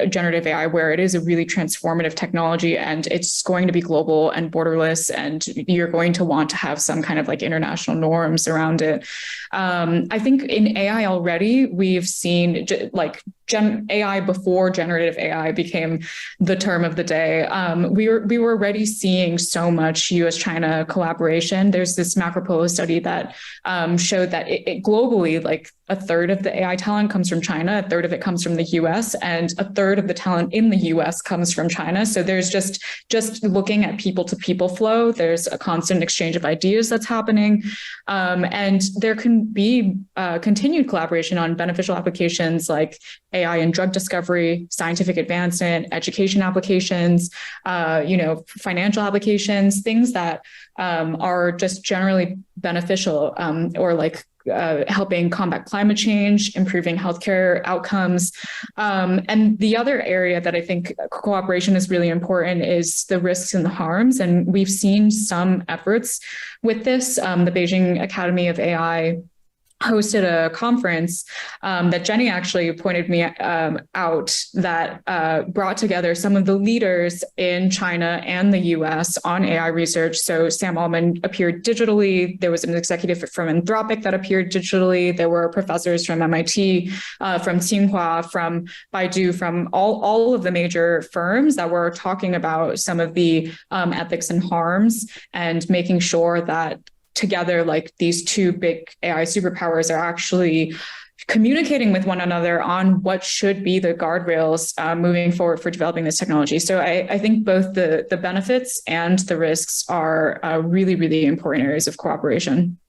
generative AI, where it is a really transformative technology and it's going to be global and borderless, and you're going to want to have some kind of like international norms around it. I think in AI already, we've seen like AI before generative AI became the term of the day. We were already seeing so much U.S.-China collaboration. There's this Macropolo study that showed that it globally, like a third of the AI talent comes from China, a third of it comes from the U.S., and a third of the talent in the U.S. comes from China. So there's just looking at people-to-people flow, there's a constant exchange of ideas that's happening, and there can be continued collaboration on beneficial applications like AI in drug discovery, scientific advancement, education applications, financial applications, things that are just generally beneficial, or like helping combat climate change, improving healthcare outcomes. And the other area that I think cooperation is really important is the risks and the harms. And we've seen some efforts with this. The Beijing Academy of AI hosted a conference that Jenny actually pointed me out that brought together some of the leaders in China and the US on AI research. So Sam Altman appeared digitally. There was an executive from Anthropic that appeared digitally. There were professors from MIT, from Tsinghua, from Baidu, from all of the major firms that were talking about some of the ethics and harms and making sure that together, like these two big AI superpowers are actually communicating with one another on what should be the guardrails moving forward for developing this technology. So I think both the benefits and the risks are really, really important areas of cooperation.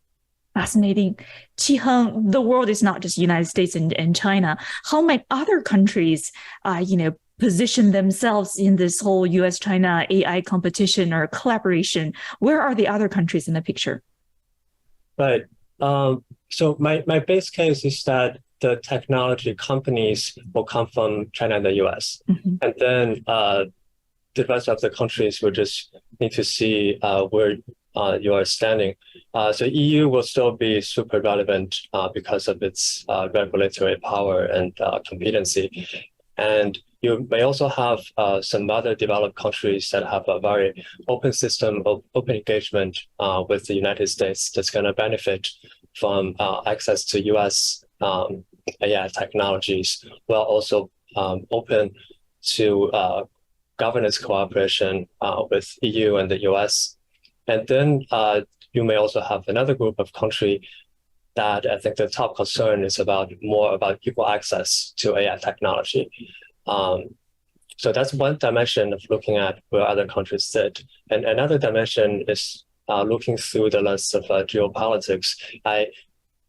Fascinating. Qiheng, the world is not just United States and China. How might other countries, position themselves in this whole US-China AI competition or collaboration? Where are the other countries in the picture? Right. So my base case is that the technology companies will come from China and the US. Mm-hmm. And then the rest of the countries will just need to see where you are standing. So EU will still be super relevant because of its regulatory power and competency. And you may also have some other developed countries that have a very open system of open engagement with the United States that's going to benefit from access to US AI technologies, while also open to governance cooperation with EU and the US. And then you may also have another group of countries that I think the top concern is more about equal access to AI technology. So that's one dimension of looking at where other countries sit. And another dimension is looking through the lens of geopolitics.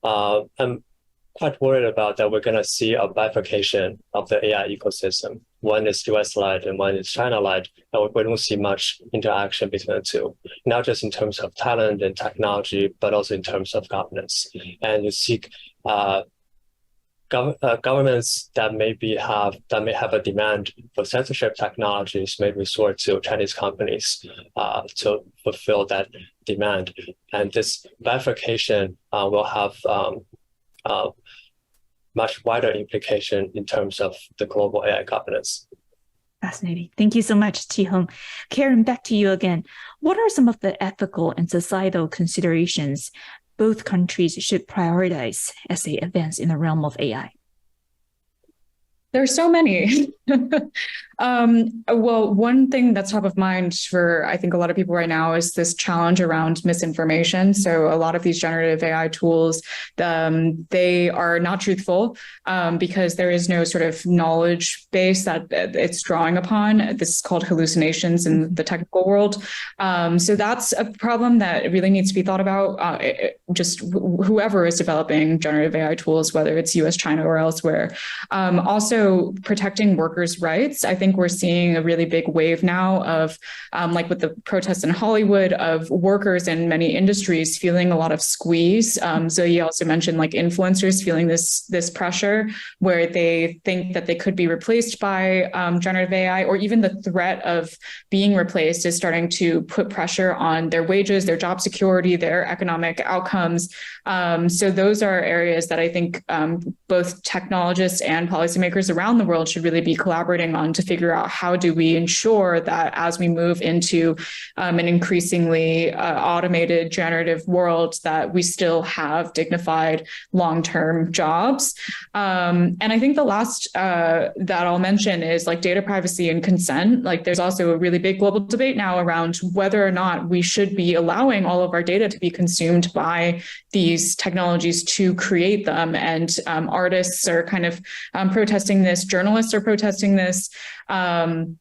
I'm quite worried about that we're going to see a bifurcation of the AI ecosystem. One is US-led and one is China-led, and we don't see much interaction between the two, not just in terms of talent and technology, but also in terms of governance. And you seek governments that may have a demand for censorship technologies may resort to Chinese companies to fulfill that demand. And this bifurcation will have much wider implication in terms of the global AI governance. Fascinating. Thank you so much, Qiheng. Karen, back to you again. What are some of the ethical and societal considerations both countries should prioritize as they advance in the realm of AI? There's so many. Well, one thing that's top of mind for, I think, a lot of people right now is this challenge around misinformation. So a lot of these generative AI tools, they are not truthful because there is no sort of knowledge base that it's drawing upon. This is called hallucinations in the technical world. So that's a problem that really needs to be thought about. Just whoever is developing generative AI tools, whether it's US, China, or elsewhere. Also, protecting workers' rights. I think think we're seeing a really big wave now of, like with the protests in Hollywood, of workers in many industries feeling a lot of squeeze. Zoe also mentioned like influencers feeling this pressure where they think that they could be replaced by generative AI, or even the threat of being replaced is starting to put pressure on their wages, their job security, their economic outcomes. So those are areas that I think both technologists and policymakers around the world should really be collaborating on to figure out how do we ensure that as we move into an increasingly automated generative world, that we still have dignified long-term jobs. And I think the last that I'll mention is like data privacy and consent. Like there's also a really big global debate now around whether or not we should be allowing all of our data to be consumed by these technologies to create them. And artists are kind of protesting this, journalists are protesting this, and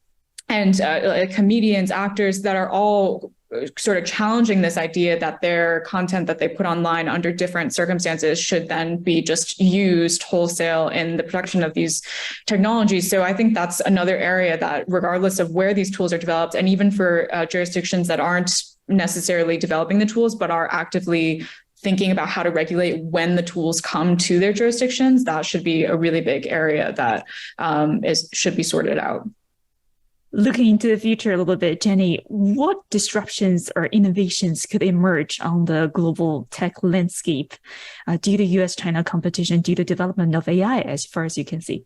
comedians, actors that are all sort of challenging this idea that their content that they put online under different circumstances should then be just used wholesale in the production of these technologies. So I think that's another area that regardless of where these tools are developed, and even for jurisdictions that aren't necessarily developing the tools, but are actively thinking about how to regulate when the tools come to their jurisdictions, that should be a really big area that should be sorted out. Looking into the future a little bit, Jenny, what disruptions or innovations could emerge on the global tech landscape due to US-China competition, due to development of AI, as far as you can see?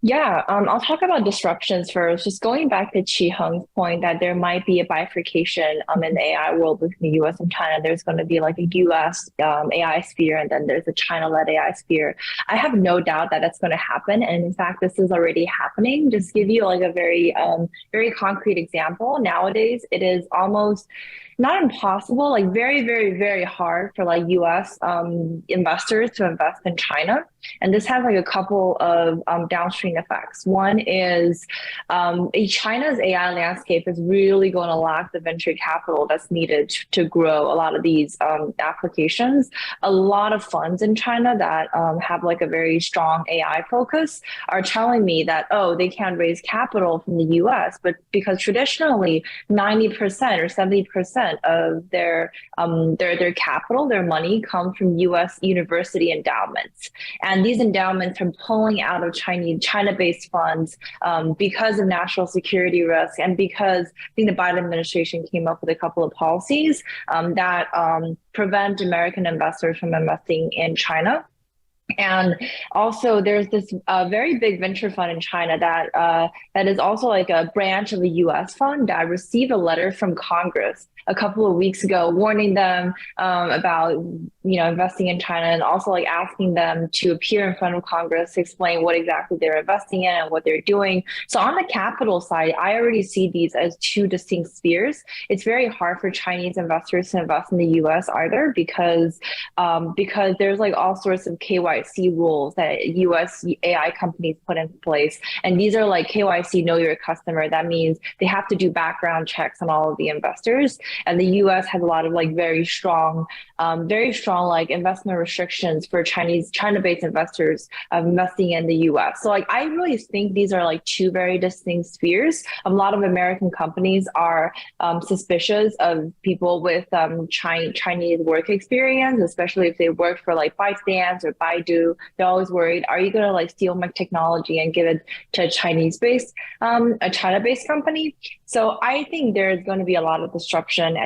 Yeah, I'll talk about disruptions first. Just going back to Chi Heng's point that there might be a bifurcation in the AI world between the US and China. There's going to be like a US AI sphere, and then there's a China-led AI sphere. I have no doubt that that's going to happen. And in fact, this is already happening. Just give you like a very, very concrete example. Nowadays, it is almost not impossible, like very, very, very hard for like US investors to invest in China. And this has like a couple of downstream effects. One is China's AI landscape is really going to lack the venture capital that's needed to grow a lot of these applications. A lot of funds in China that have like a very strong AI focus are telling me that, oh, they can't raise capital from the US, but because traditionally 90% or 70% of their capital, their money comes from US university endowments. And these endowments are pulling out of China-based funds because of national security risk, and because I think the Biden administration came up with a couple of policies that prevent American investors from investing in China. And also there's this very big venture fund in China that is also like a branch of a US fund that received a letter from Congress a couple of weeks ago warning them about investing in China, and also like asking them to appear in front of Congress to explain what exactly they're investing in and what they're doing. So on the capital side, I already see these as two distinct spheres. It's very hard for Chinese investors to invest in the US either, because there's like all sorts of KYC rules that US AI companies put in place. And these are like KYC, know your customer. That means they have to do background checks on all of the investors. And the US has a lot of like very strong like investment restrictions for China-based investors investing in the US. So like I really think these are like two very distinct spheres. A lot of American companies are suspicious of people with Chinese work experience, especially if they work for like ByteDance or Baidu. They're always worried, are you gonna like steal my technology and give it to a China-based company? So I think there's going to be a lot of disruption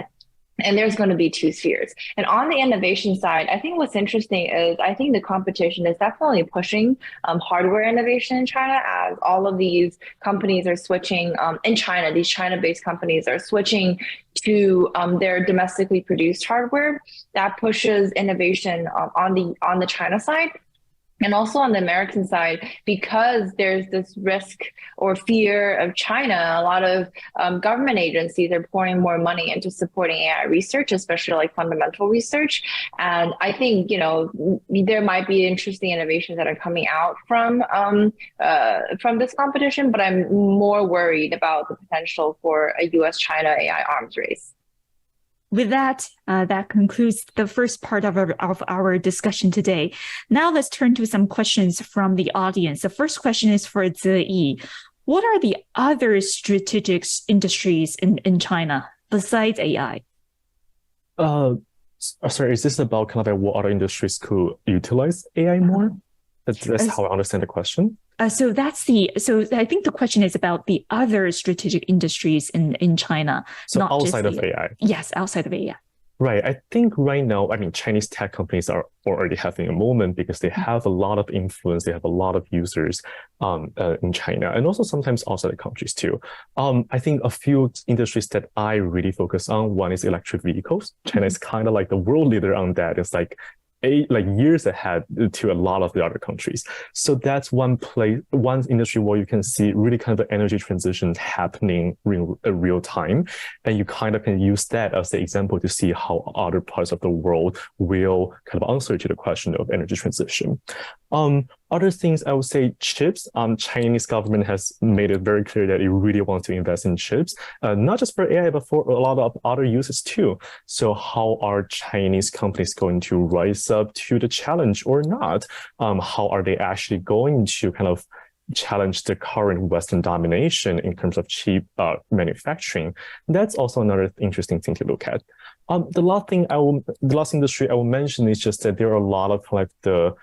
and there's going to be two spheres. And on the innovation side, I think what's interesting is I think the competition is definitely pushing hardware innovation in China, as all of these companies are switching in China. These China-based companies are switching to their domestically produced hardware. That pushes innovation on the China side. And also on the American side, because there's this risk or fear of China, a lot of government agencies are pouring more money into supporting AI research, especially like fundamental research. And I think, there might be interesting innovations that are coming out from this competition, but I'm more worried about the potential for a US-China AI arms race. With that, that concludes the first part of our discussion today. Now let's turn to some questions from the audience. The first question is for Ziyi. what are the other strategic industries in China besides AI? Sorry, is this about kind of like what other industries could utilize AI more? That's how I understand the question. So I think the question is about the other strategic industries in China. So not outside just of AI. Yes, outside of AI. Right. I think right now, Chinese tech companies are already having a moment because they have a lot of influence. They have a lot of users in China, and also sometimes outside the countries too. I think a few industries that I really focus on, one is electric vehicles. China is kind of like the world leader on that. It's like years ahead to a lot of the other countries. So that's one industry where you can see really kind of the energy transition happening in real time. And you kind of can use that as the example to see how other parts of the world will kind of answer to the question of energy transition. Other things, I would say chips. Chinese government has made it very clear that it really wants to invest in chips, not just for AI, but for a lot of other uses too. So how are Chinese companies going to rise up to the challenge or not? How are they actually going to kind of challenge the current Western domination in terms of chip manufacturing? That's also another interesting thing to look at. The last industry I will mention is just that there are a lot of like the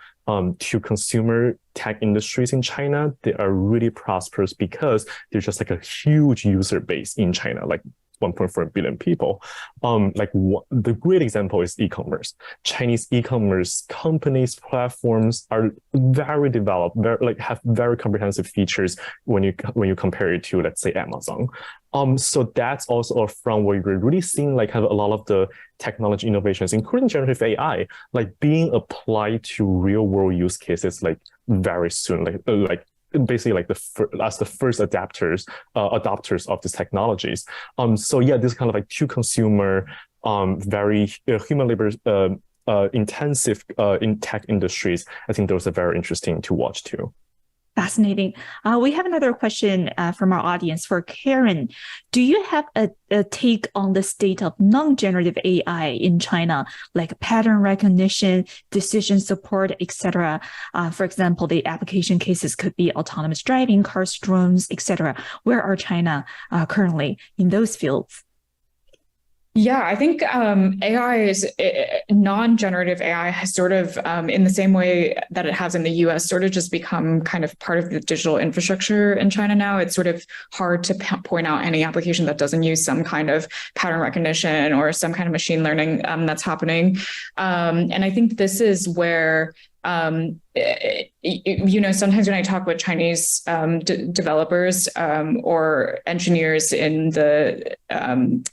to consumer tech industries in China. They are really prosperous because they're just like a huge user base in China, like 1.4 billion people. The great example is e-commerce. Chinese e-commerce companies, platforms are very developed, have very comprehensive features when you compare it to, let's say, Amazon. So that's also a front where you're really seeing like kind of a lot of the technology innovations, including generative AI, like being applied to real world use cases like very soon, basically like as the first adopters of these technologies. So yeah, this kind of like two consumer, very human labor intensive in tech industries. I think those are very interesting to watch too. Fascinating. We have another question from our audience for Karen. Do you have a take on the state of non-generative AI in China, like pattern recognition, decision support, etc.? For example, the application cases could be autonomous driving, cars, drones, etc. Where are China currently in those fields? Yeah, I think AI is non-generative AI has sort of, in the same way that it has in the US, sort of just become kind of part of the digital infrastructure in China now. It's sort of hard to point out any application that doesn't use some kind of pattern recognition or some kind of machine learning that's happening. And I think this is where sometimes when I talk with Chinese developers or engineers in the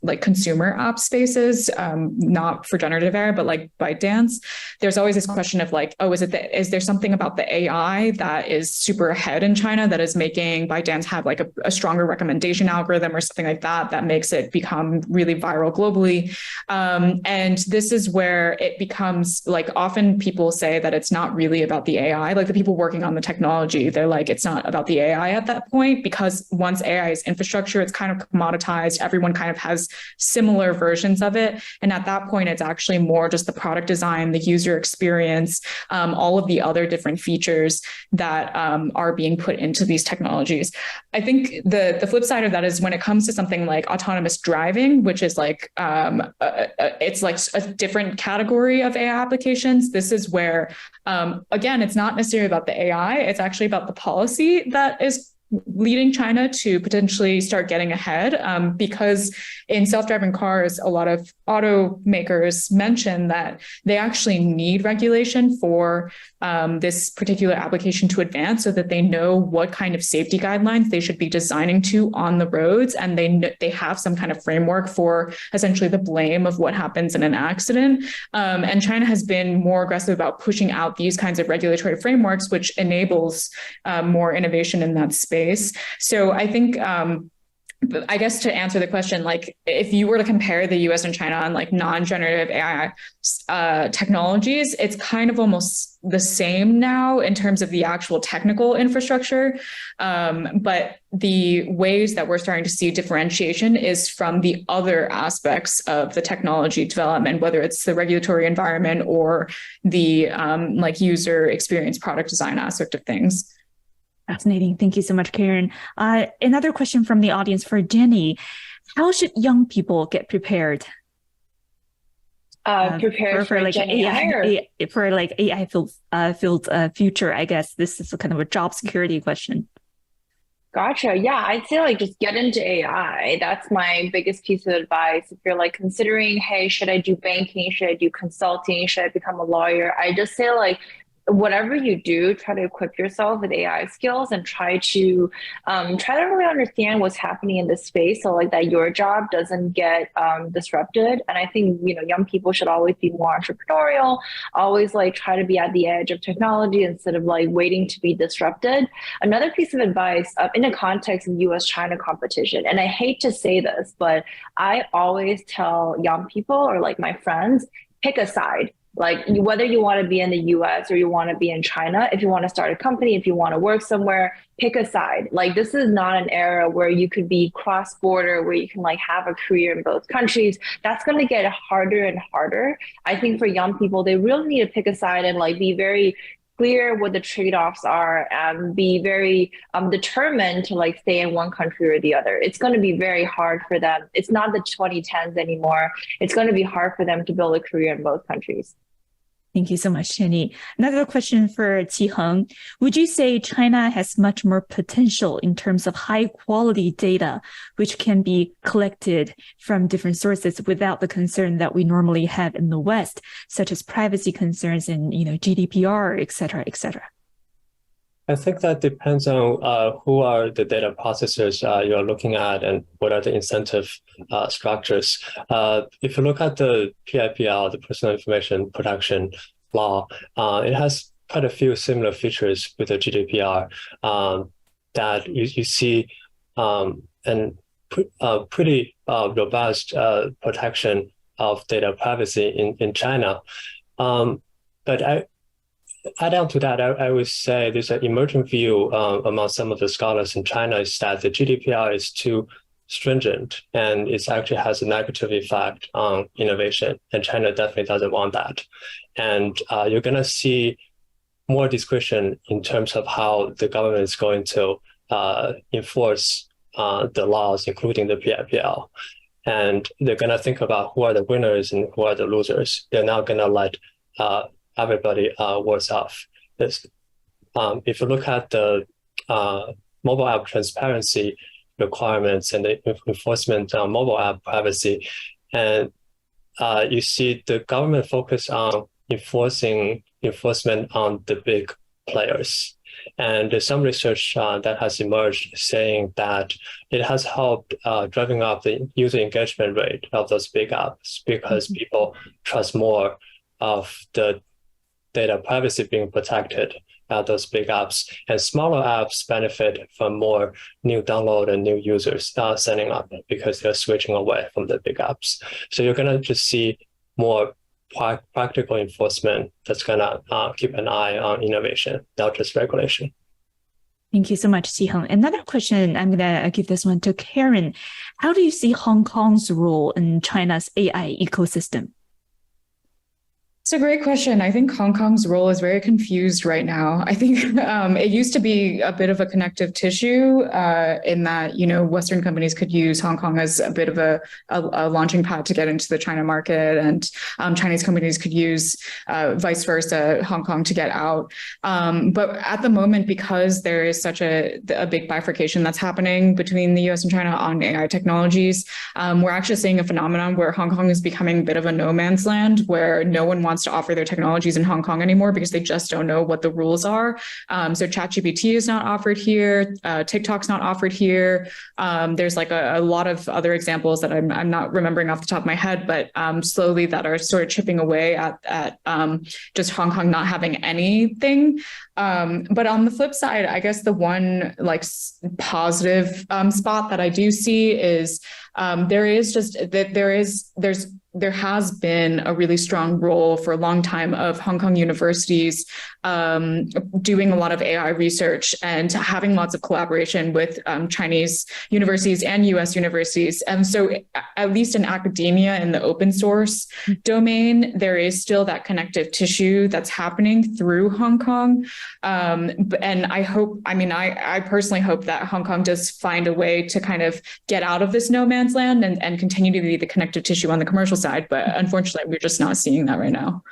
like consumer app spaces, not for generative AI, but like ByteDance, there's always this question of like, oh, is there something about the AI that is super ahead in China that is making ByteDance have like a stronger recommendation algorithm or something like that makes it become really viral globally? And this is where it becomes like, often people say that it's not really about the AI, like the people working on the technology, they're like, it's not about the AI at that point, because once AI is infrastructure, it's kind of commoditized. Everyone kind of has similar versions of it. And at that point, it's actually more just the product design, the user experience, all of the other different features that are being put into these technologies. I think the flip side of that is when it comes to something like autonomous driving, which is like, it's like a different category of AI applications. This is where, again, it's not necessarily about the AI, it's actually about the policy that is leading China to potentially start getting ahead, because in self-driving cars, a lot of automakers mention that they actually need regulation for this particular application to advance, so that they know what kind of safety guidelines they should be designing to on the roads, and they have some kind of framework for essentially the blame of what happens in an accident. And China has been more aggressive about pushing out these kinds of regulatory frameworks, which enables more innovation in that space. So I think, I guess to answer the question, like if you were to compare the US and China on like non-generative AI technologies, it's kind of almost the same now in terms of the actual technical infrastructure. But the ways that we're starting to see differentiation is from the other aspects of the technology development, whether it's the regulatory environment or the like user experience, product design aspect of things. Fascinating. Thank you so much, Karen. Another question from the audience for Jenny. How should young people get prepared? Prepared for like AI, for like AI field future, I guess this is kind of a job security question. Gotcha. Yeah, I'd say like just get into AI. That's my biggest piece of advice. If you're like considering, hey, should I do banking? Should I do consulting? Should I become a lawyer? I just say like, whatever you do, try to equip yourself with AI skills and try to really understand what's happening in this space, so like that your job doesn't get disrupted. And I think, you know, young people should always be more entrepreneurial, always like try to be at the edge of technology instead of like waiting to be disrupted. Another piece of advice in the context of US-China competition, and I hate to say this, but I always tell young people or like my friends, pick a side. Like whether you want to be in the US or you want to be in China, if you want to start a company, if you want to work somewhere, pick a side. Like this is not an era where you could be cross-border, where you can like have a career in both countries. That's going to get harder and harder. I think for young people, they really need to pick a side and like be very clear what the trade-offs are and be very determined to like stay in one country or the other. It's going to be very hard for them. It's not the 2010s anymore. It's going to be hard for them to build a career in both countries. Thank you so much, Jenny. Another question for Qiheng. Would you say China has much more potential in terms of high quality data, which can be collected from different sources without the concern that we normally have in the West, such as privacy concerns and, you know, GDPR, et cetera, et cetera? I think that depends on who are the data processors you're looking at and what are the incentive structures. If you look at the PIPL, the Personal Information Protection Law, it has quite a few similar features with the GDPR that you see and pretty robust protection of data privacy in China. But add on to that, I would say there's an emerging view among some of the scholars in China is that the GDPR is too stringent and it actually has a negative effect on innovation. And China definitely doesn't want that. And you're going to see more discretion in terms of how the government is going to enforce the laws, including the PIPL. And they're going to think about who are the winners and who are the losers. They're not going to let everybody worse off. If you look at the mobile app transparency requirements and the enforcement on mobile app privacy, and you see the government focus on enforcement on the big players. And there's some research that has emerged saying that it has helped driving up the user engagement rate of those big apps because people trust more of the data privacy being protected at those big apps, and smaller apps benefit from more new download and new users signing up because they're switching away from the big apps. So you're going to just see more practical enforcement that's going to keep an eye on innovation, not just regulation. Thank you so much, Qiheng. Another question, I'm going to give this one to Karen. How do you see Hong Kong's role in China's AI ecosystem? It's a great question. I think Hong Kong's role is very confused right now. I think it used to be a bit of a connective tissue in that, you know, Western companies could use Hong Kong as a bit of a launching pad to get into the China market, and Chinese companies could use vice versa, Hong Kong to get out. But at the moment, because there is such a big bifurcation that's happening between the US and China on AI technologies, we're actually seeing a phenomenon where Hong Kong is becoming a bit of a no man's land where no one wants to offer their technologies in Hong Kong anymore because they just don't know what the rules are. So ChatGPT is not offered here. TikTok's not offered here. There's like a lot of other examples that I'm not remembering off the top of my head, but slowly that are sort of chipping away at just Hong Kong not having anything. But on the flip side, I guess the one like positive spot that I do see is There has been a really strong role for a long time of Hong Kong universities doing a lot of AI research and having lots of collaboration with Chinese universities and US universities. And so at least in academia, in the open source domain, there is still that connective tissue that's happening through Hong Kong. And I personally hope that Hong Kong does find a way to kind of get out of this no man's land and continue to be the connective tissue on the commercial side. But unfortunately, we're just not seeing that right now.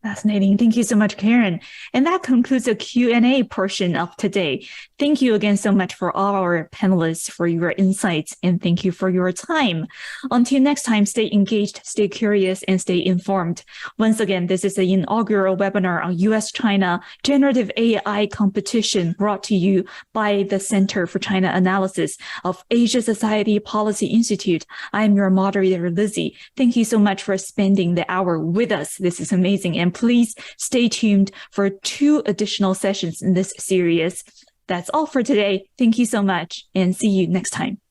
Fascinating. Thank you so much, Karen. And that concludes the Q&A portion of today. Thank you again so much for all our panelists for your insights, and thank you for your time. Until next time, stay engaged, stay curious, and stay informed. Once again, this is the inaugural webinar on US-China Generative AI Competition brought to you by the Center for China Analysis of Asia Society Policy Institute. I am your moderator, Lizzie. Thank you so much for spending the hour with us. This is amazing. And please stay tuned for 2 additional sessions in this series. That's all for today. Thank you so much, and see you next time.